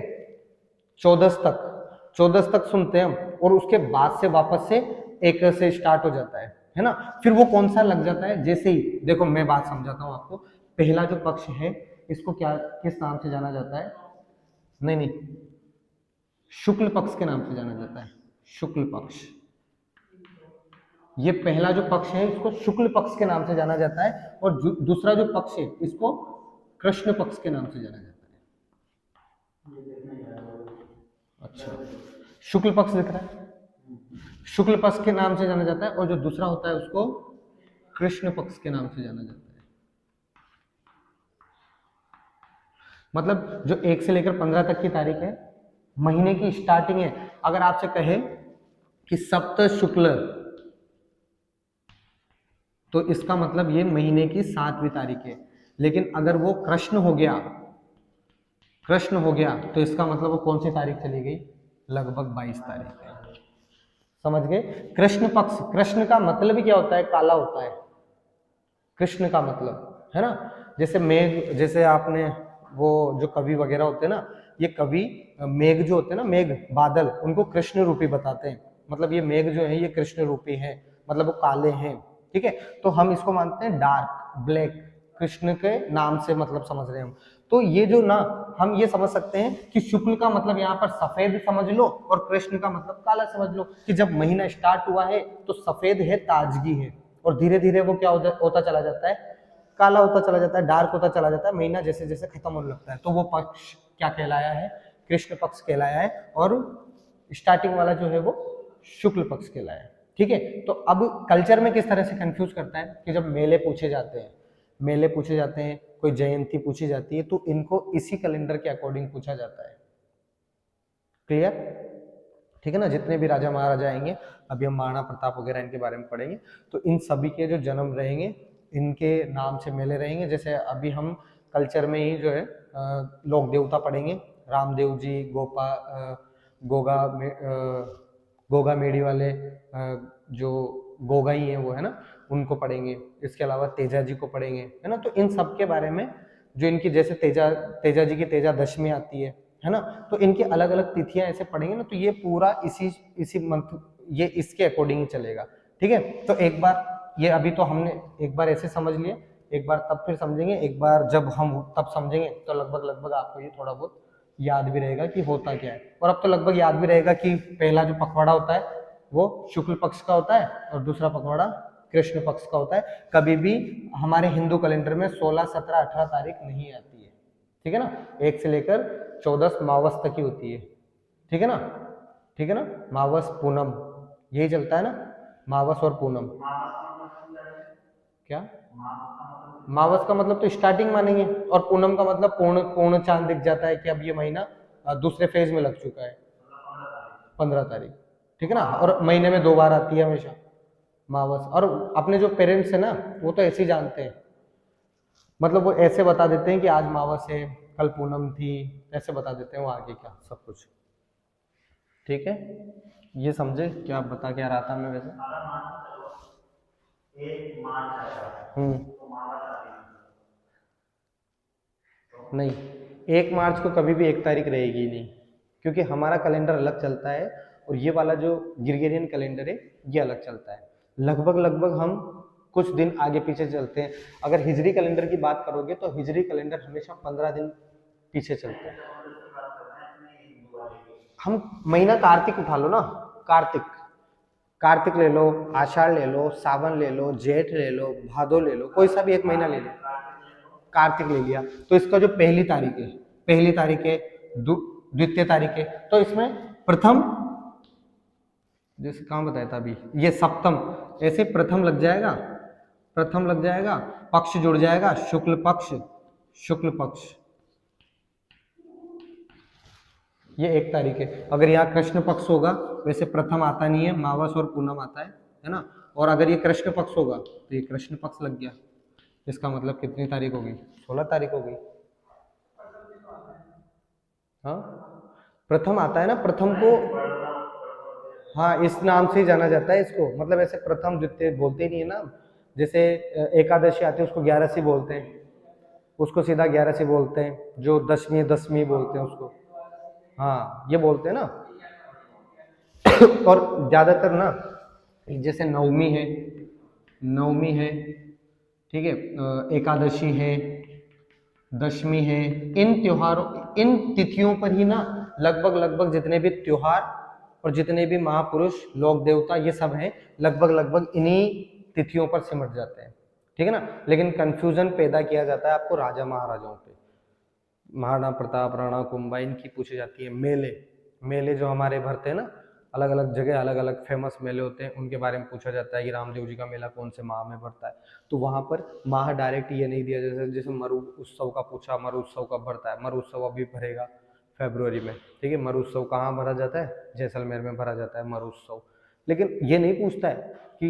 14 तक 14 तक सुनते हैं हम, और उसके बाद से वापस से एक से स्टार्ट हो जाता है ना। फिर वो कौन सा लग जाता है, जैसे ही देखो मैं बात समझाता हूँ आपको। पहला जो पक्ष है इसको क्या किस नाम से जाना जाता है, नहीं नहीं, शुक्ल पक्ष के नाम से जाना जाता है, शुक्ल पक्ष। ये पहला जो पक्ष है इसको शुक्ल पक्ष के नाम से जाना जाता है, और दूसरा जो पक्ष है इसको कृष्ण पक्ष के नाम से जाना जाता है। अच्छा, शुक्ल पक्ष दिख रहा है, शुक्ल पक्ष के नाम से जाना जाता है, और जो दूसरा होता है उसको कृष्ण पक्ष के नाम से जाना जाता है। मतलब जो 1 से लेकर 15 तक की तारीख है, महीने की स्टार्टिंग है। अगर आपसे कहे कि सप्त शुक्ल, तो इसका मतलब ये महीने की 7वीं तारीख है। लेकिन अगर वो कृष्ण हो गया, कृष्ण हो गया, तो इसका मतलब वो कौन सी तारीख चली गई, लगभग 22 तारीख है। समझ गए? कृष्ण पक्ष, कृष्ण का मतलब ही क्या होता है, काला होता है, कृष्ण का मतलब, है ना। जैसे मेघ, जैसे आपने वो जो कवि वगैरह होते हैं ना, ये कवि मेघ जो होते हैं ना, मेघ बादल, उनको कृष्ण रूपी बताते हैं। मतलब ये मेघ जो है ये कृष्ण रूपी है, मतलब वो काले हैं, ठीक है। तो हम इसको मानते हैं डार्क, ब्लैक, कृष्ण के नाम से मतलब समझ रहे हैं हम। तो ये जो ना, हम ये समझ सकते हैं कि शुक्ल का मतलब यहाँ पर सफेद समझ लो, और कृष्ण का मतलब काला समझ लो, कि जब महीना स्टार्ट हुआ है तो सफेद है, ताजगी है, और धीरे धीरे वो क्या होता चला जाता है, काला होता चला जाता है, डार्क होता चला जाता है, महीना जैसे जैसे खत्म होने लगता है। तो वो पक्ष क्या कहलाया है, कृष्ण पक्ष कहलाया है, और स्टार्टिंग वाला जो है वो शुक्ल पक्ष कहलाया है, ठीक है। तो अब कल्चर में किस तरह से कंफ्यूज करता है कि जब मेले पूछे जाते हैं, मेले पूछे जाते हैं, कोई जयंती पूछी जाती है, तो इनको इसी कैलेंडर के अकॉर्डिंग पूछा जाता है। क्लियर? ठीक है ना। जितने भी राजा महाराजा आएंगे, अभी हम महाराणा प्रताप वगैरह इनके बारे में पढ़ेंगे, तो इन सभी के जो जन्म रहेंगे इनके नाम से मेले रहेंगे। जैसे अभी हम कल्चर में ही जो है लोक देवता पढ़ेंगे, रामदेव जी, गोगा मेड़ी वाले जो गोगा ही है वो, है ना, उनको पढ़ेंगे। इसके अलावा तेजा जी को पढ़ेंगे, है ना। तो इन सब के बारे में, जो इनकी जैसे तेजा जी की तेजा दशमी आती है ना, तो इनकी अलग अलग तिथियां ऐसे पढ़ेंगे ना, तो ये पूरा इसी मंथ, ये इसके अकॉर्डिंग ही चलेगा, ठीक है। तो एक बार ये अभी तो हमने एक बार ऐसे समझ लिया, एक बार तब फिर समझेंगे, एक बार जब हम तब समझेंगे, तो लगभग लगभग आपको ये थोड़ा बहुत याद भी रहेगा कि होता क्या है। और अब तो लगभग याद भी रहेगा कि पहला जो पखवाड़ा होता है वो शुक्ल पक्ष का होता है, और दूसरा पखवाड़ा कृष्ण पक्ष का होता है। कभी भी हमारे हिंदू कैलेंडर में 16, 17, 18 तारीख नहीं आती है, ठीक है ना। 1 से लेकर 14 मावस तक ही होती है, ठीक है ना, ठीक है ना। मावस पूनम यही चलता है ना, मावस और पूनम। क्या मावस का मतलब तो स्टार्टिंग मानेंगे, और पूनम का मतलब पूर्ण पूर्ण चांद दिख जाता है कि अब ये महीना दूसरे फेज में लग चुका है, 15 तारीख, ठीक है ना। और महीने में 2 बार आती है हमेशा मावस। और अपने जो पेरेंट्स है ना, वो तो ऐसे ही जानते हैं, मतलब वो ऐसे बता देते हैं कि आज मावस है, कल पूनम थी, ऐसे बता देते हैं वो आगे का सब कुछ, ठीक है। ये समझे क्या बता क्या रहा था मैं वैसे? नहीं, 1 मार्च को कभी भी 1 तारीख रहेगी नहीं, क्योंकि हमारा कैलेंडर अलग चलता है, और ये वाला जो ग्रेगोरियन कैलेंडर है ये अलग चलता है। लगभग लगभग हम कुछ दिन आगे पीछे चलते हैं। अगर हिजरी कैलेंडर की बात करोगे तो हिजरी कैलेंडर हमेशा 15 दिन पीछे चलता है। हम महीना कार्तिक उठा लो ना, कार्तिक, कार्तिक ले लो, आषाढ़ ले लो, सावन ले लो, जेठ ले लो, भादो ले लो, कोई सा भी एक महीना ले लो। कार्तिक ले लिया, तो इसका जो पहली तारीख है, द्वितीय तारीख है, तो इसमें प्रथम, जैसे कहाँ बताया था अभी, ये सप्तम, ऐसे प्रथम लग जाएगा, प्रथम लग जाएगा, पक्ष जुड़ जाएगा, शुक्ल पक्ष, शुक्ल पक्ष, ये 1 तारीख है। अगर यहाँ कृष्ण पक्ष होगा, वैसे प्रथम आता नहीं है, मावस और पूनम आता है ना। और अगर ये कृष्ण पक्ष होगा तो ये कृष्ण पक्ष लग गया, इसका मतलब कितनी तारीख होगी, 16 तारीख हो गई। हाँ, प्रथम आता है ना, प्रथम को, हाँ, इस नाम से ही जाना जाता है इसको, मतलब ऐसे प्रथम द्वितीय बोलते ही नहीं है ना। जैसे एकादशी आती है उसको 11सी बोलते हैं, उसको सीधा 11सी बोलते हैं, जो दशमी बोलते हैं उसको, हाँ ये बोलते हैं ना। और ज्यादातर ना जैसे नवमी है, ठीक है, एकादशी है, दशमी है, इन त्योहारों, इन तिथियों पर ही ना लगभग जितने भी त्योहार और जितने भी महापुरुष लोक देवता ये सब हैं, लगभग इन्हीं तिथियों पर सिमट जाते हैं, ठीक है ना। लेकिन कंफ्यूजन पैदा किया जाता है आपको राजा महाराजाओं पे, महाराणा प्रताप, राणा कुंभा, इनकी पूछी जाती है। मेले जो हमारे भरते हैं ना, अलग अलग जगह अलग अलग फेमस मेले होते हैं, उनके बारे में पूछा जाता है कि रामदेव जी का मेला कौन से माह में भरता है। तो वहां पर माह डायरेक्ट ये नहीं दिया, जैसे मरु उत्सव का पूछा, मरु उत्सव कब भरता है, मरु उत्सव अभी भरेगा फरवरी में, ठीक है। मरु उत्सव कहाँ भरा जाता है, जैसलमेर में भरा जाता है मरु उत्सव। लेकिन ये नहीं पूछता है कि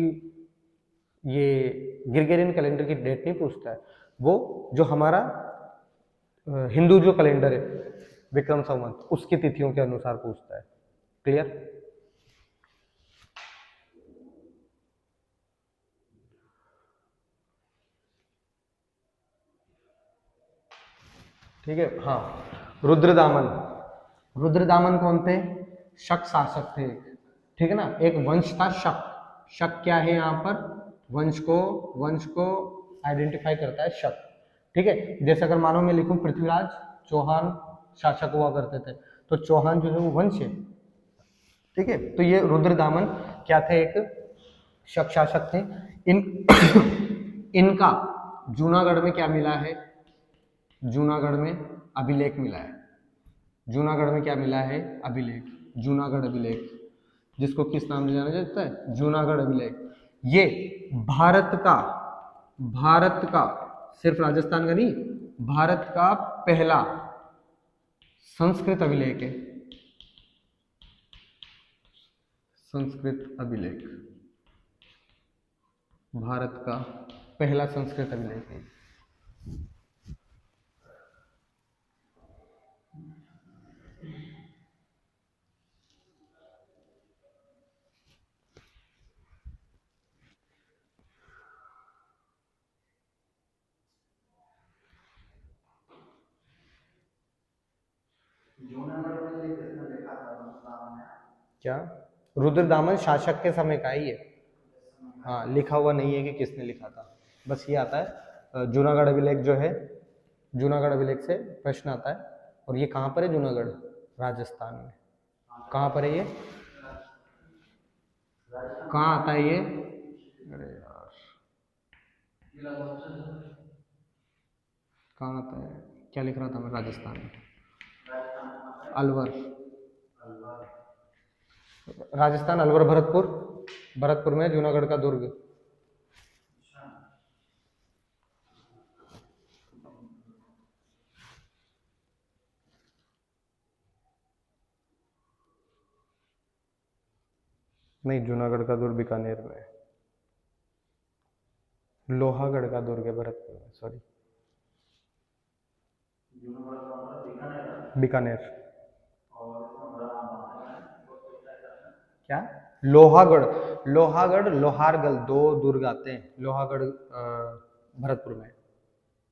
ये ग्रिगोरियन कैलेंडर की डेट नहीं पूछता है, वो जो हमारा हिंदू जो कैलेंडर है विक्रम संवत, उसकी तिथियों के अनुसार पूछता है। क्लियर? ठीक है, हाँ। रुद्रदामन कौन थे? शक शासक थे, ठीक है ना। एक वंश था शक क्या है यहाँ पर, वंश को आइडेंटिफाई करता है शक, ठीक है। जैसे अगर मानो मैं लिखूं पृथ्वीराज चौहान शासक हुआ करते थे, तो चौहान जो है वो वंश है, ठीक है। तो ये रुद्रदामन क्या थे, एक शक शासक थे। इनका जूनागढ़ में क्या मिला है, जूनागढ़ में अभिलेख मिला है। जूनागढ़ में क्या मिला है, अभिलेख, जूनागढ़ अभिलेख, जिसको किस नाम से जाना जाता है, जूनागढ़ अभिलेख। ये भारत का सिर्फ राजस्थान का नहीं, भारत का पहला संस्कृत अभिलेख है, संस्कृत अभिलेख, भारत का पहला संस्कृत अभिलेख है। क्या रुद्रदामन शासक के समय का है ये, हाँ। लिखा हुआ नहीं है कि किसने लिखा था, बस ये आता है जूनागढ़ अभिलेख जो है, जूनागढ़ अभिलेख से प्रश्न आता है। और ये कहाँ पर है, जूनागढ़ राजस्थान में। कहाँ पर है ये, कहाँ आता है ये, अरे यार कहाँ आता है, क्या लिख रहा था मैं, राजस्थान में, अलवर, राजस्थान अलवर, भरतपुर में जूनागढ़ का दुर्ग। नहीं, जूनागढ़ का दुर्ग बीकानेर में है, लोहागढ़ का दुर्ग है भरतपुर में, सॉरी, बीकानेर। क्या, लोहागढ़ लोहारगल, दो दुर्ग आते हैं। लोहागढ़ भरतपुर में,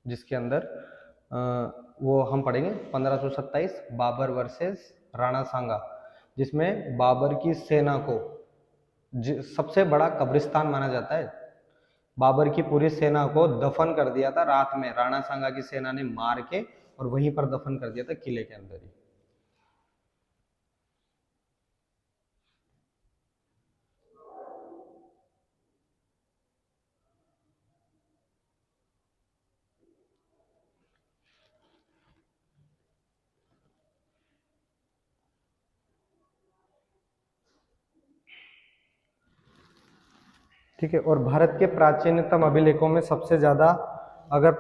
जिसके अंदर वो हम पढ़ेंगे 1527 बाबर वर्सेस राणा सांगा, जिसमें बाबर की सेना को सबसे बड़ा कब्रिस्तान माना जाता है। बाबर की पूरी सेना को दफन कर दिया था रात में, राणा सांगा की सेना ने मार के, और वहीं पर दफन कर दिया था किले के अंदर ही। ठीक है, और भारत के प्राचीनतम अभिलेखों में सबसे ज्यादा, अगर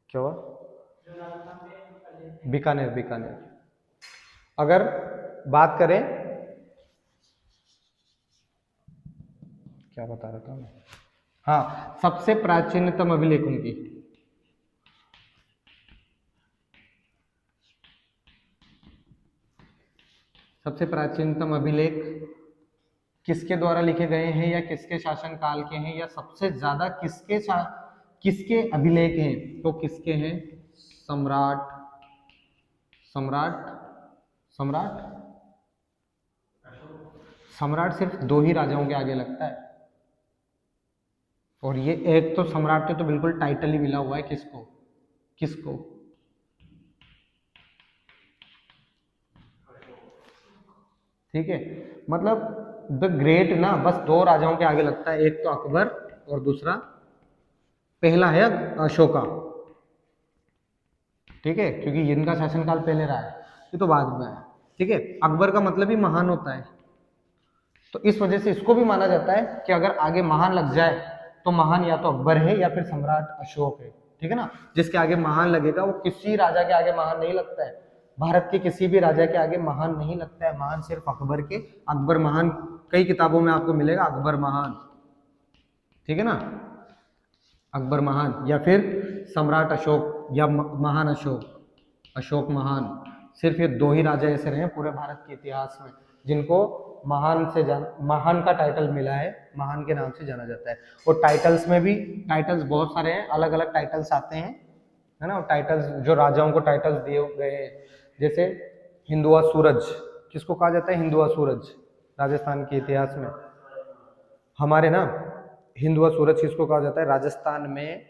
क्या हुआ, बीकानेर। अगर बात करें, क्या बता रहा था मैं, हाँ, सबसे प्राचीनतम अभिलेखों की, सबसे प्राचीनतम अभिलेख किसके द्वारा लिखे गए हैं, या किसके शासन काल के हैं, या सबसे ज्यादा किसके अभिलेख हैं, तो किसके हैं, सम्राट सम्राट सिर्फ दो ही राजाओं के आगे लगता है, और ये एक तो सम्राट के तो बिल्कुल टाइटल ही मिला हुआ है किसको, किसको, ठीक है। मतलब द ग्रेट ना बस दो राजाओं के आगे लगता है, एक तो अकबर और दूसरा पहला है अशोका, ठीक है, क्योंकि इनका शासनकाल पहले रहा है, ये तो बाद में है, ठीक है। अकबर का मतलब ही महान होता है, तो इस वजह से इसको भी माना जाता है कि अगर आगे महान लग जाए तो महान या तो अकबर है या फिर सम्राट अशोक है, ठीक है ना। जिसके आगे महान लगेगा वो किसी राजा के आगे महान नहीं लगता है, भारत के किसी भी राजा के आगे महान नहीं लगता है, महान सिर्फ अकबर के, अकबर महान कई किताबों में आपको मिलेगा अकबर महान, ठीक है ना, अकबर महान, या फिर सम्राट अशोक या महान अशोक, अशोक महान। सिर्फ ये दो ही राजा ऐसे रहे पूरे भारत के इतिहास में जिनको महान का टाइटल मिला है, महान के नाम से जाना जाता है। और टाइटल्स में भी टाइटल्स बहुत सारे हैं, अलग अलग टाइटल्स आते हैं, है ना। टाइटल्स जो राजाओं को टाइटल्स दिए गए हैं, जैसे हिंदुआ सूरज किसको कहा जाता है, हिंदुआ सूरज, राजस्थान के इतिहास में हमारे ना हिंदुआ सूरज किसको कहा जाता है। राजस्थान में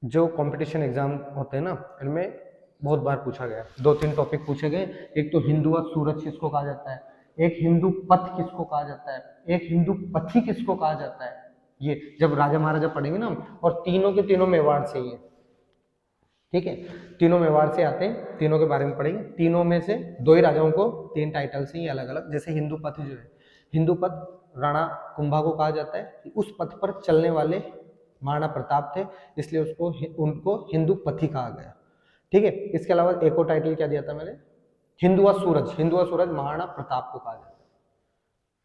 जो कंपटीशन एग्जाम होते हैं ना, इनमें बहुत बार पूछा गया, दो तीन टॉपिक पूछे गए। एक तो हिंदुआ सूरज किसको कहा जाता है, एक हिंदू पथ किसको कहा जाता है, एक हिंदू पथी किसको कहा जाता है। ये जब राजा महाराजा पढ़ेंगे ना, और तीनों के तीनों मेवाड़ से ही है, ठीक है, तीनों मेवाड़ से आते हैं, तीनों के बारे में पढ़ेंगे। तीनों में से दो ही राजाओं को तीन टाइटल से ही अलग अलग, जैसे हिंदू पथ जो है, हिंदू पथ राणा कुंभा को कहा जाता है, उस पथ पर चलने वाले महाराणा प्रताप थे, इसलिए उनको हिंदू पथी कहा गया, ठीक है। इसके अलावा एक और टाइटल क्या दिया था मैंने, हिंदुआ सूरज, हिंदुआ सूरज महाराणा प्रताप को कहा जाता है,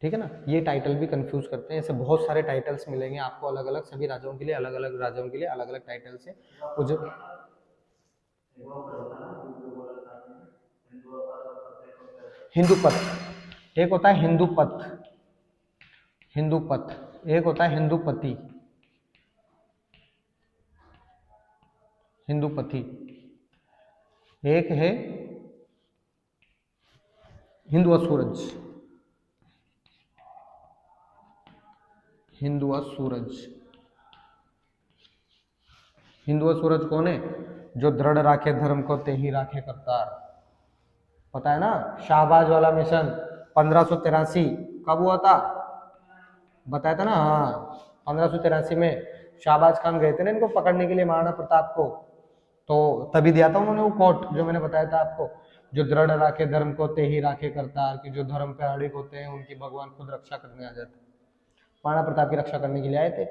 ठीक है ना। ये टाइटल भी कंफ्यूज करते हैं, ऐसे बहुत सारे टाइटल्स मिलेंगे आपको अलग अलग, सभी राजाओं के लिए अलग अलग, राजाओं के लिए अलग अलग टाइटल्स है। हिंदू पथ एक होता है, हिंदू पथ, हिंदू पथ एक होता है, हिंदू पति, हिंदू पति एक है, हिंदुआ सूरज, हिंदुआ सूरज, हिंदुआ सूरज कौन है, जो दृढ़ राखे धर्म को ते ही राखे करतार, पता है ना, शाहबाज वाला मिशन 1583 कब हुआ था, बताया था ना, हाँ 1583 में शाहबाज खान गए थे ना इनको पकड़ने के लिए महाराणा प्रताप को, तो तभी दिया था उन्होंने वो कोट जो मैंने बताया था आपको, जो दृढ़ राखे धर्म को ते ही राखे करतार, कि जो धर्म पे अड़िग होते हैं उनकी भगवान खुद रक्षा करने आ जाते हैं। महाराणा प्रताप की रक्षा करने के लिए आए थे,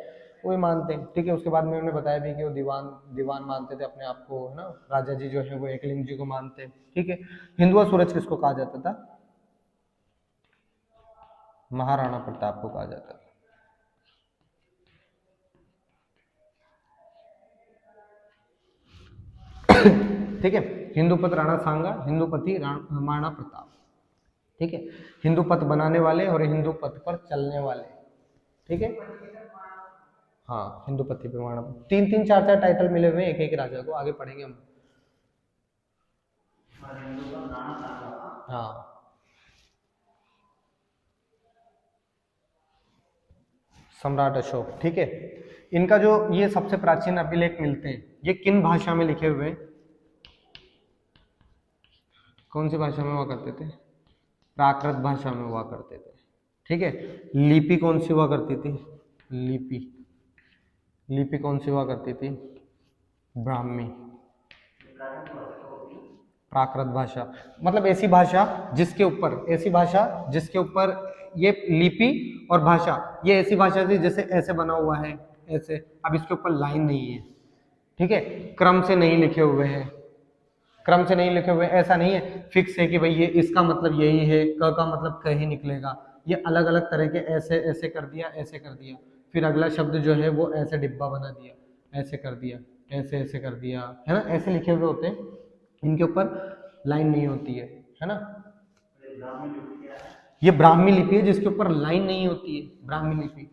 वही मानते हैं, ठीक है। उसके बाद में उन्होंने बताया भी कि वो दीवान मानते थे अपने आप को, है ना, राजा जी जो है वो एकलिंग जी को मानते हैं, ठीक है। हिंदुआ सूरज किसको कहा जाता था, महाराणा प्रताप को कहा जाता था, ठीक है। हिंदूपथ राणा सांगा, हिंदूपति महाराणा प्रताप, ठीक है। हिंदूपथ बनाने वाले और हिंदूपथ पर चलने वाले, ठीक है, हाँ हिंदूपति पे महाराणा, तीन तीन चार चार टाइटल मिले हुए हैं एक एक राजा को, आगे पढ़ेंगे हम। हाँ सम्राट अशोक, ठीक है। इनका जो ये सबसे प्राचीन अभिलेख मिलते हैं, ये किन भाषा में लिखे हुए हैं, कौन सी भाषा में हुआ करते थे, प्राकृत भाषा में हुआ करते थे, ठीक है। लिपि कौन सी हुआ करती थी, लिपि कौन सी हुआ करती थी, ब्राह्मी। प्राकृत भाषा मतलब ऐसी भाषा जिसके ऊपर ये लिपि और भाषा, ये ऐसी भाषा थी जैसे ऐसे बना हुआ है, ऐसे, अब इसके ऊपर लाइन नहीं है, ठीक है, क्रम से नहीं लिखे हुए हैं, क्रम से नहीं लिखे हुए, ऐसा नहीं है फिक्स है कि भाई ये इसका मतलब यही है, क का मतलब क ही निकलेगा, ये अलग अलग तरह के ऐसे ऐसे कर दिया, ऐसे कर दिया, फिर अगला शब्द जो है वो ऐसे डिब्बा बना दिया, ऐसे कर दिया, ऐसे ऐसे कर दिया, है ना, ऐसे लिखे हुए होते हैं, इनके ऊपर लाइन नहीं होती है ना। ये ब्राह्मी लिपि है जिसके ऊपर लाइन नहीं होती है, ब्राह्मी लिपि,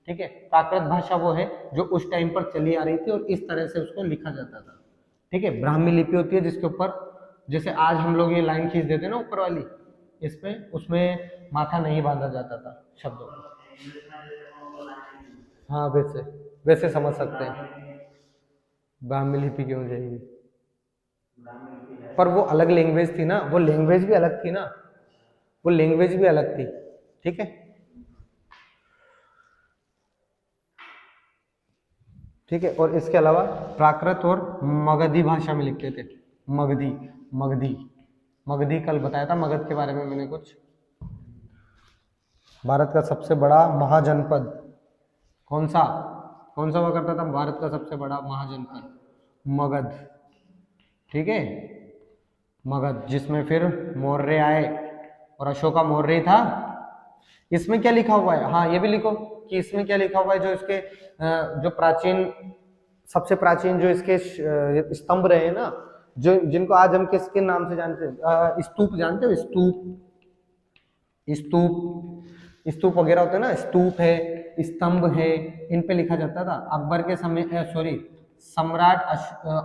ठीक है। प्राकृत भाषा वो है जो उस टाइम पर चली आ रही थी और इस तरह से उसको लिखा जाता था, ठीक है। ब्राह्मी लिपि होती है जिसके ऊपर, जैसे आज हम लोग ये लाइन खींच देते हैं ना ऊपर वाली, इस पे, उसमें माथा नहीं बांधा जाता था शब्दों को। हाँ वैसे वैसे समझ सकते हैं, ब्राह्मी लिपि क्यों जाएगी, पर वो अलग लैंग्वेज थी ना, वो लैंग्वेज भी अलग थी ना, वो लैंग्वेज भी अलग थी, ठीक है। ठीक है, और इसके अलावा प्राकृत और मगधी भाषा में लिखते थे। मगधी, मगधी, मगधी कल बताया था मगध के बारे में मैंने कुछ। भारत का सबसे बड़ा महाजनपद कौन सा, कौन सा हुआ करता था भारत का सबसे बड़ा महाजनपद, मगध, ठीक है, मगध, जिसमें फिर मौर्य आए और अशोका मौर्य था। इसमें क्या लिखा हुआ है, हाँ ये भी लिखो कि इसमें क्या लिखा हुआ है, जो इसके जो प्राचीन, सबसे प्राचीन जो इसके स्तंभ रहे हैं ना, जो जिनको आज हम किसके नाम से जानते हैं, स्तूप जानते हो, स्तूप, स्तूप, स्तूप वगैरह होते हैं ना, स्तूप है, स्तंभ है, इन पे लिखा जाता था। अकबर के समय, सॉरी सम्राट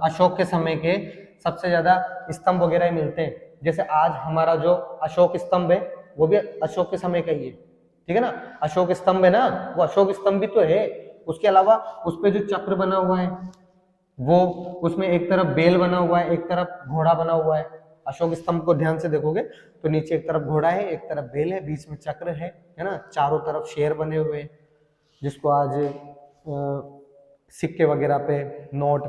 अशोक के समय के सबसे ज्यादा स्तंभ वगैरह ही मिलते हैं। जैसे आज हमारा जो अशोक स्तंभ है वो भी अशोक के समय का ही है, ठीक है ना, अशोक स्तंभ है ना, वो अशोक स्तंभ भी तो है। उसके अलावा उस पे जो चक्र बना हुआ है वो, उसमें एक तरफ बेल बना हुआ है, एक तरफ घोड़ा बना हुआ है। अशोक स्तंभ को ध्यान से देखोगे तो नीचे एक तरफ घोड़ा है, एक तरफ बेल है, बीच में चक्र है ना, चारों तरफ शेर बने हुए हैं, जिसको आज सिक्के वगैरह पे, नोट